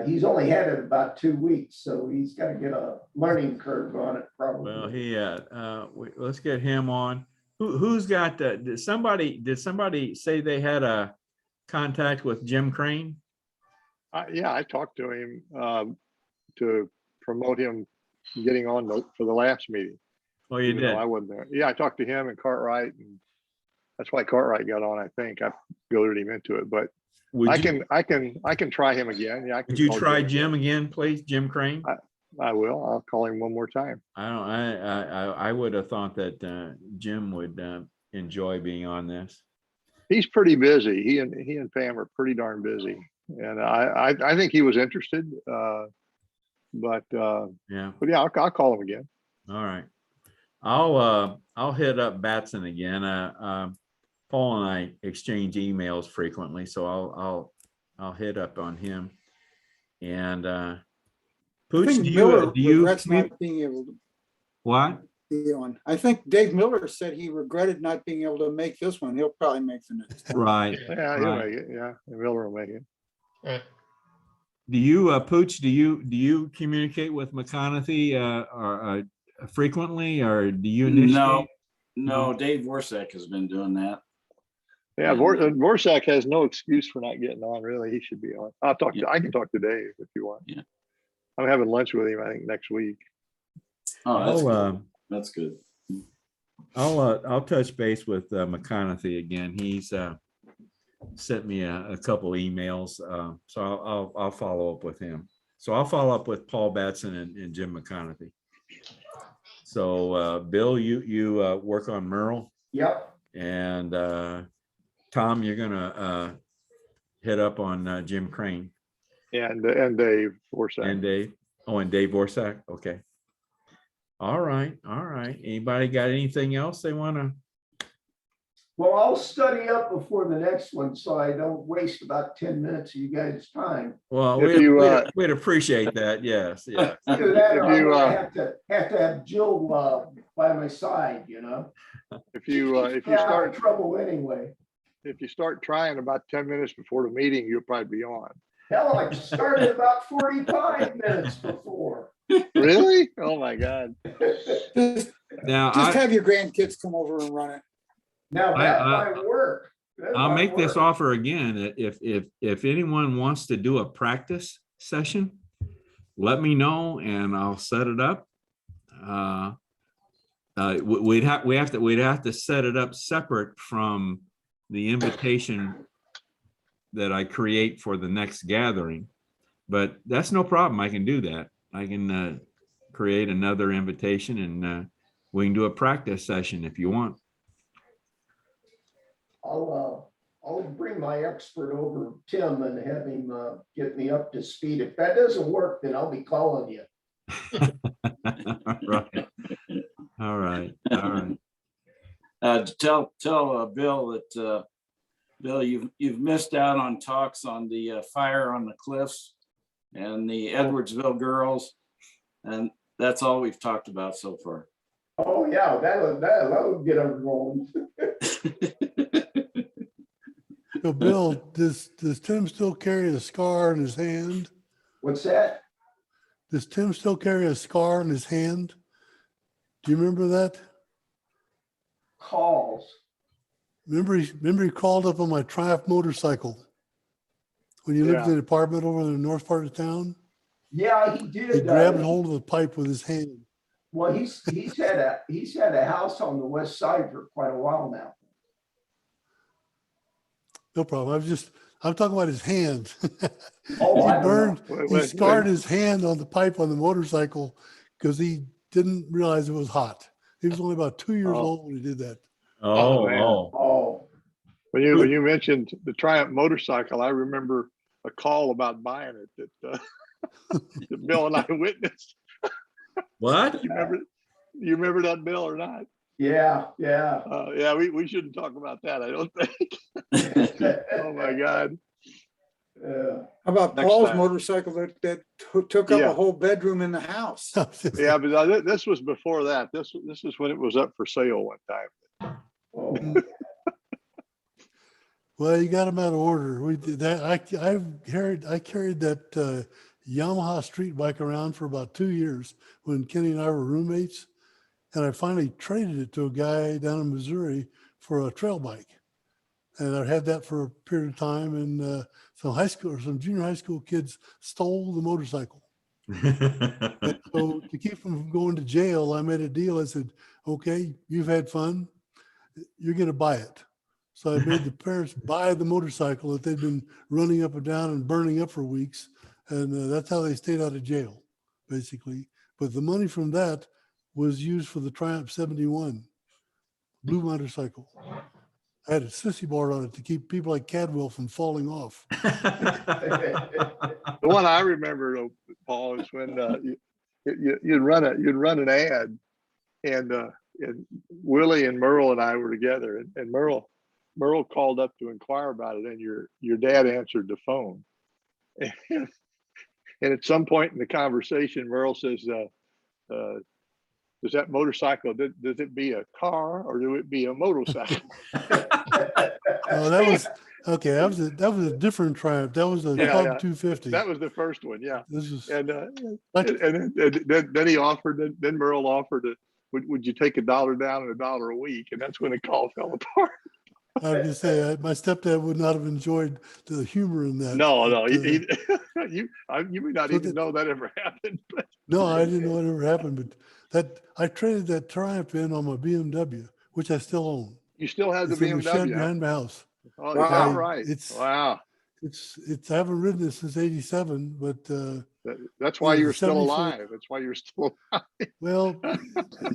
he's only had it about 2 weeks, so he's got to get a learning curve on it probably. Well, let's get him on. Who's got, did somebody say they had a contact with Jim Crane? Yeah, I talked to him to promote him getting on for the last meeting. Oh, you even though did? I wasn't there. Yeah, I talked to him and Cartwright, and that's why Cartwright got on. I think I goaded him into it, but I can try him again. Yeah, I can. Would you call try again. Jim again, please? Jim Crane? I will. I'll call him one more time. I would have thought that Jim would enjoy being on this. He's pretty busy. He and Pam are pretty darn busy, and I think he was interested. But Yeah, yeah, I'll call him again. all right. I'll hit up Batson again. Paul and I exchange emails frequently, so I'll hit up on him. And I Pooch, think do Miller you regrets not being able to what? be on. I think Dave Miller said he regretted not being able to make this one. He'll probably make the next. Right. Yeah, he'll Right. make it. Yeah, and Miller will make it. Right. Do you, Pooch, do you communicate with McConaughey or frequently, or do you initiate? No, Dave Warsack has been doing that. Yeah, Vorsak has no excuse for not getting on. Really, he should be on. I can talk to Dave if you want. Yeah. I'm having lunch with him, I think, next week. Oh, that's I'll, good. That's good. I'll touch base with McConaughey again. He's sent me a couple emails, so I'll follow up with him. So I'll follow up with Paul Batson and Jim McConaughey. So Bill, you work on Merle, Yep. and Tom, you're gonna hit up on Jim Crane And Dave Vorsak. and Dave. Oh, and Dave Borsak. Okay. All right. Anybody got anything else they want to? Well, I'll study up before the next one, so I don't waste about 10 minutes of you guys' time. Well, If you, we'd appreciate that. Yes. Yeah. Either that, or If you, I have to have Jill by my side, you know? If you Yeah, trouble anyway. start trying about 10 minutes before the meeting, you'll probably be on. Hell, I started about 45 minutes before. Really? Oh my God. Just Now have your grandkids come over and run it. Now that might work. I'll make this offer again. If anyone wants to do a practice session, let me know and I'll set it up. We'd have to set it up separate from the invitation that I create for the next gathering, but that's no problem. I can do that. I can create another invitation and we can do a practice session if you want. I'll bring my expert over, Tim, and have him get me up to speed. If that doesn't work, then I'll be calling you. All right. Tell Bill that Bill, you've missed out on talks on the fire on the cliffs and the Edwardsville girls, and that's all we've talked about so far. Oh yeah, that'll get them rolling. So Bill, does Tim still carry a scar in his hand? What's that? Does Tim still carry a scar in his hand? Do you remember that? Calls. Remember he crawled up on my Triumph motorcycle when you lived Yeah. in an apartment over in the north part of town? Yeah, he He did. grabbed hold of the pipe with his hand. Well, he's had a house on the west side for quite a while now. No problem. I'm talking about his hand. Oh, I He don't know. burned, Wait, he wait, scarred wait. his hand on the pipe on the motorcycle because he didn't realize it was hot. He was only about 2 years Oh. old when he did that. Oh, man. oh. Oh, When you mentioned the Triumph motorcycle, I remember a call about buying it that that Bill and I witnessed. What? You remember that, Bill, or not? yeah, yeah. Yeah, we shouldn't talk about that, I don't think. Oh, my God. Yeah. How about Next Paul's time. motorcycle that took up Yeah. a whole bedroom in the house? Yeah, but this was before that. This is when it was up for sale one time. Oh, Well, you got him out of order. We did that. I carried that Yamaha street bike around for about 2 years when Kenny and I were roommates. And I finally traded it to a guy down in Missouri for a trail bike. And I had that for a period of time. And some junior high school kids stole the motorcycle. And so to keep them from going to jail, I made a deal. I said, okay, you've had fun. You're going to buy it. So I made the parents buy the motorcycle that they'd been running up and down and burning up for weeks. And that's how they stayed out of jail, basically. But the money from that was used for the Triumph 71 blue motorcycle. I had a sissy board on it to keep people like Cadwell from falling off. The one I remember, though, Paul, is when you'd run an ad, and Willie and Merle and I were together, and Merle called up to inquire about it, and your dad answered the phone. And at some point in the conversation, Merle says, does that motorcycle, does it be a car or do it be a motorcycle? Oh, that was okay. That was a different Triumph. That was a Yeah, Club yeah. 250. That was the first one, yeah. This is And like, then he offered, then Merle offered it. Would you take $1 down and $1 a week? And that's when the call fell apart. I was gonna say my stepdad would not have enjoyed the humor in that. No, but, you may not So even know that ever happened. But no, I didn't know it ever happened. But that I traded that Triumph in on my BMW, which I still own. you still have the It's in the shed BMW. Huh? behind my house. Oh, is Wow. that right? Wow. It's I haven't ridden it since '87, but That's why Yeah, you're still 74. alive. That's why you're still alive. well,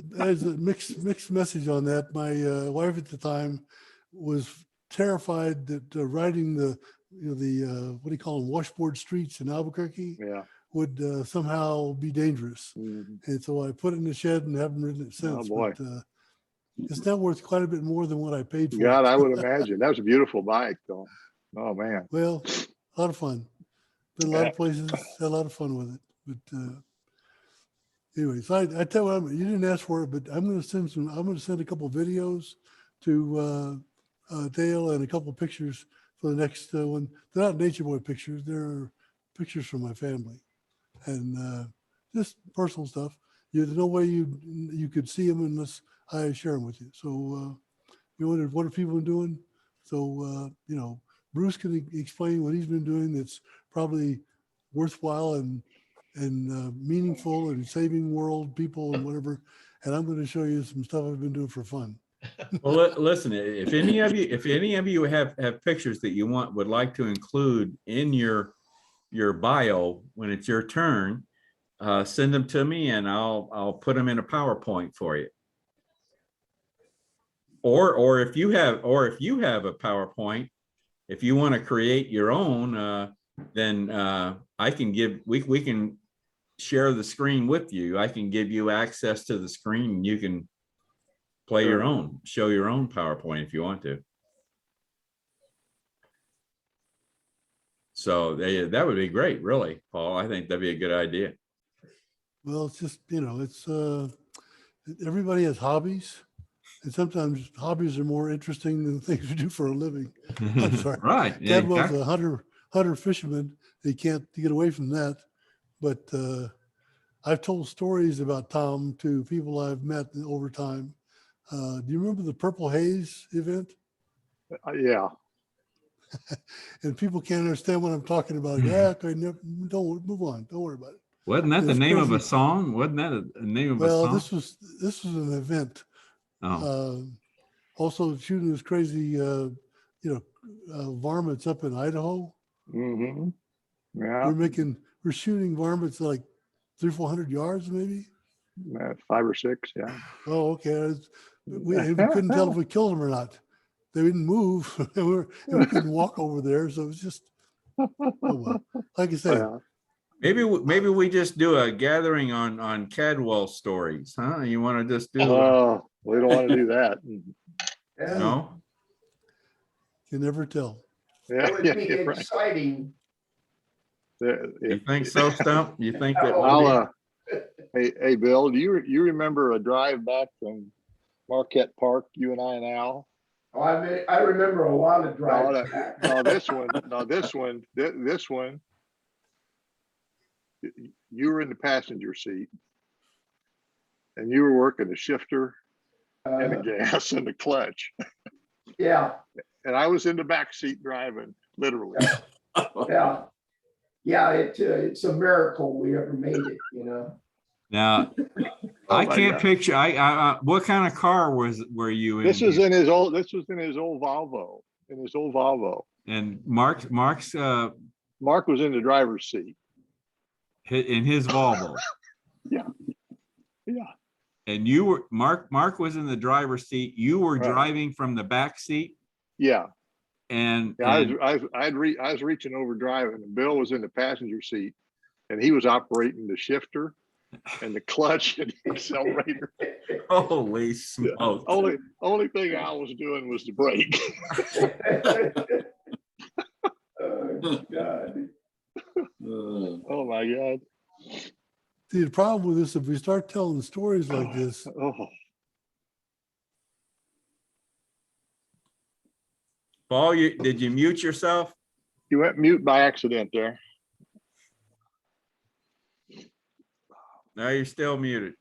there's a mixed message on that. My wife at the time was terrified that riding the what do you call them, washboard streets in Albuquerque Yeah. would somehow be dangerous. Mhm. And so I put it in the shed and haven't ridden it since. boy. But it's now worth quite a bit more than what I paid for God, it. I would imagine. That was a beautiful bike, though. Oh, man. Well, a lot of fun. Been a lot of places, had a lot of fun with it. But anyway, so I tell you what, you didn't ask for it, but I'm going to send a couple of videos to Dale and a couple of pictures for the next one. They're not Nature Boy pictures. They're pictures from my family and just personal stuff. There's no way you could see them unless I share them with you. So you wondered, what are people doing? So, Bruce can explain what he's been doing that's probably worthwhile and meaningful and saving world people and whatever. And I'm going to show you some stuff I've been doing for fun. Well, listen, if any of you have pictures that you would like to include in your bio when it's your turn, send them to me and I'll put them in a PowerPoint for you. Or if you have a PowerPoint, if you want to create your own, then we can share the screen with you. I can give you access to the screen and you can play your own, show your own PowerPoint if you want to. So that would be great, really, Paul. I think that'd be a good idea. Well, it's just, it's everybody has hobbies. And sometimes hobbies are more interesting than the things we do for a living. I'm sorry. Right. Yeah, Cadwell's exactly. a hunter fisherman. He can't get away from that. But I've told stories about Tom to people I've met over time. Do you remember the Purple Haze event? Yeah, And people can't understand what I'm talking about. Yeah, okay, don't move on. Don't worry about it. Wasn't that It the was name of a crazy. song? Wasn't that a name of a Well, song? this was an event. Oh, Also shooting this crazy, varmints up in Idaho. hmm yeah, We're shooting varmints like 300-400 yards, maybe. 5 or 6, yeah. Oh, okay. We couldn't tell if we killed them or not. They didn't move. and we couldn't walk over there. So it was just, oh well. Like I say, Yeah. maybe we just do a gathering on Cadwell stories, huh? You want to just do? Oh, we don't want to do that. Yeah, No. you never tell. Yeah, it would yeah, be you're right. exciting. You think so, Stump? You think that? Oh, Hey, Bill, do you remember a drive back from Marquette Park, you and I and Al? Oh, I remember a lot of drives No, back. no, this one, you were in the passenger seat and you were working the shifter and the gas and the clutch. Yeah, And I was in the back seat driving, literally. yeah. Yeah, it's a miracle we ever made it, you know? Now, Oh I my can't God. picture. What kind of car were you in? This was in his old Volvo, And Mark's Mark was in the driver's seat. in his Volvo. Yeah. And Mark was in the driver's seat. You were Right. driving from the back seat. Yeah. And, Yeah, and I was reaching over driving, and Bill was in the passenger seat, and he was operating the shifter and the clutch and the accelerator. holy smokes. Only thing I was doing was the brake. Oh, God. Oh my God. See, the problem with this, if we start telling stories like this, Oh, Paul, did you mute yourself? you went mute by accident there. No, you're still muted.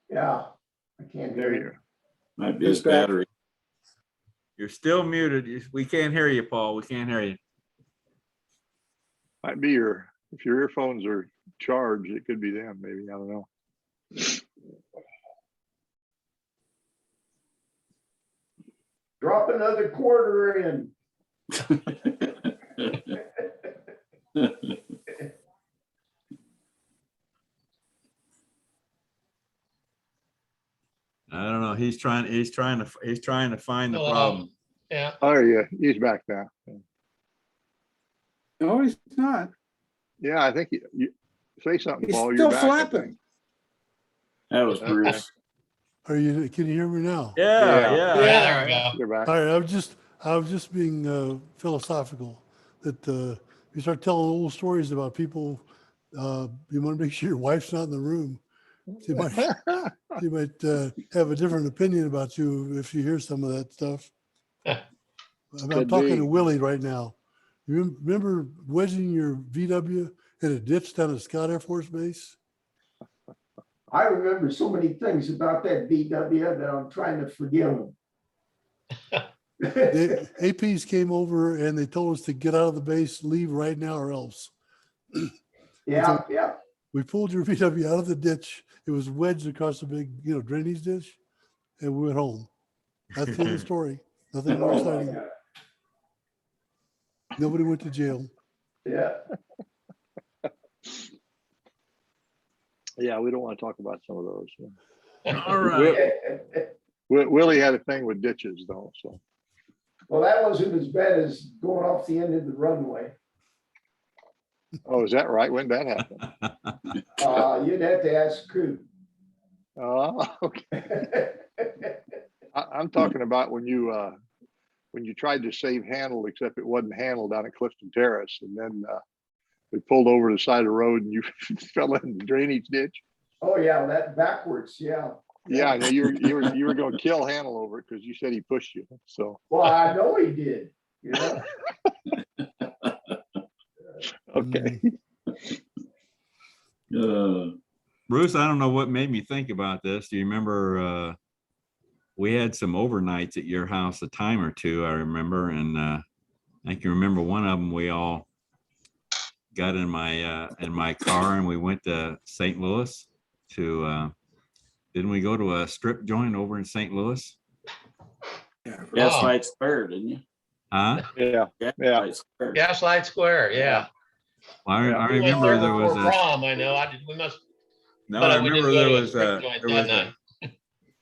Yeah, I can't There hear you you. Might be his battery. You're still muted. We can't hear you, Paul. We can't hear you. might be if your earphones are charged, it could be them, maybe. I don't know. Drop another quarter in. I don't know. He's trying to find the Hello. problem. Yeah, Oh yeah, he's back now. No, he's not. Yeah, I think you say something, He's Paul. still You're back. I flapping. think. That was Bruce. can you hear me now? Yeah. yeah, there we go. You're back. All right, I was just being philosophical that you start telling old stories about people. You want to make sure your wife's not in the room. She might have a different opinion about you if she hears some of that stuff. I'm Could talking be. to Willie right now. You remember wedging your VW in a ditch down at Scott Air Force Base? I remember so many things about that VW that I'm trying to forgive him. The APs came over and they told us to get out of the base, leave right now or else. Yeah. We pulled your VW out of the ditch. It was wedged across the big, drainage ditch, and we went home. That's the end of the story. Nothing more Oh, my exciting. God. Nobody went to jail. Yeah. Yeah, we don't want to talk about some of those. All right. Willie had a thing with ditches though, so. Well, that wasn't as bad as going off the end of the runway. Oh, is that right? When did that happen? You'd have to ask Coop. Okay. I'm talking about when you tried to save handle, except it wasn't handled down at Clifton Terrace, and then we pulled over to the side of the road and you fell in the drainage ditch. Oh, yeah, that backwards, yeah. Yeah, I know you were gonna kill Hannah over it because you said he pushed you, so, Well, I know he did, you know? okay. Bruce, I don't know what made me think about this. Do you remember, we had some overnights at your house a time or two, I remember, and I can remember one of them, we all got in my car and we went to St. Louis to, didn't we go to a strip joint over in St. Louis? Gaslight Square, didn't you? Huh? Yeah, yeah. Gaslight Square. Gaslight Square, yeah. Well, I We went remember there before was a, prom, I know, we must, no, but I we didn't remember go there to a was strip a, joint there that was night.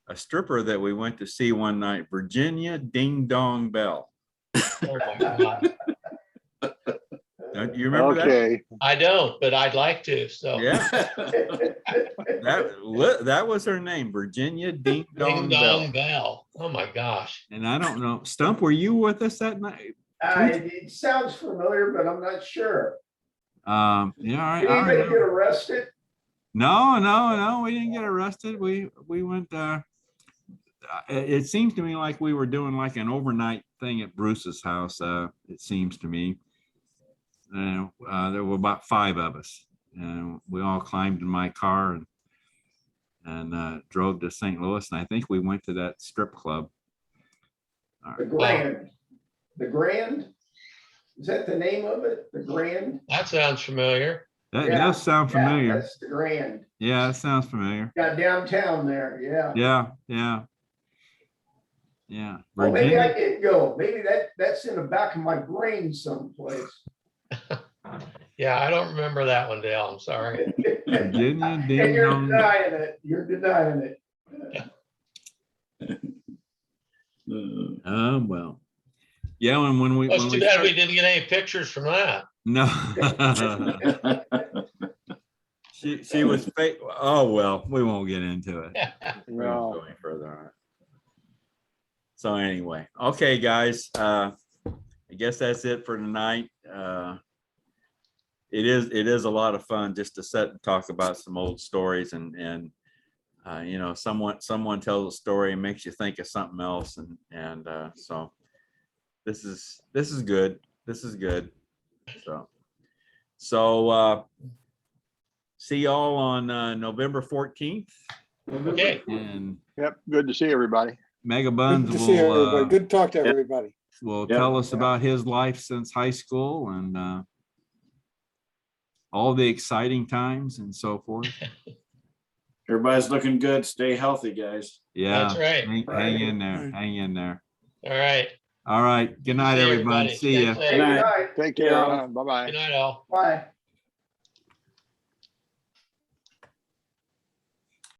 a stripper that we went to see one night, Virginia Ding Dong Bell. Oh my God. Don't you remember that? Okay, I don't, but I'd like to, so. Yeah, that was her name, Virginia Ding Dong Ding dong Bell. bell. Oh my gosh. And I don't know, Stump, were you with us that night? It sounds familiar, but I'm not sure. Yeah, all right. Did I anybody remember. get arrested? No, we didn't get arrested. We went, it seems to me like we were doing like an overnight thing at Bruce's house. It seems to me. There were about 5 of us, and we all climbed in my car and drove to St. Louis. And I think we went to that strip club. The Grand. The Grand? Is that the name of it? The Grand? That sounds familiar. That Yeah, does sound Yeah, familiar. that's the Grand. Yeah, that sounds familiar. Got downtown there, yeah. Yeah. Well, maybe I Virginia, did go. Maybe that's in the back of my brain someplace. Yeah, I don't remember that one, Dale. I'm sorry. Virginia And Ding you're Dong. denying it. You're denying it. Well. Yeah, and when we Well, it's when too we bad we started, didn't get any pictures from that. no. She was fake. Oh, well, we won't get into it. We won't go no, any further on it. So anyway, okay, guys, I guess that's it for tonight. It is a lot of fun just to sit and talk about some old stories and you know, someone tells a story and makes you think of something else and so this is good. This is good. So see y'all on November 14th, Okay. and yep, good to see everybody. Mega Good Buns to see everybody. will Good to talk to everybody. tell us about his life since high school and all the exciting times and so forth. Everybody's looking good. Stay healthy, guys. Yeah. That's right. Hang in there. Right. Hang in there. All right. All right. Good night, See everybody. everybody. See Stay ya. safe. Good night. Take care, bye-bye. Good night, all. Bye.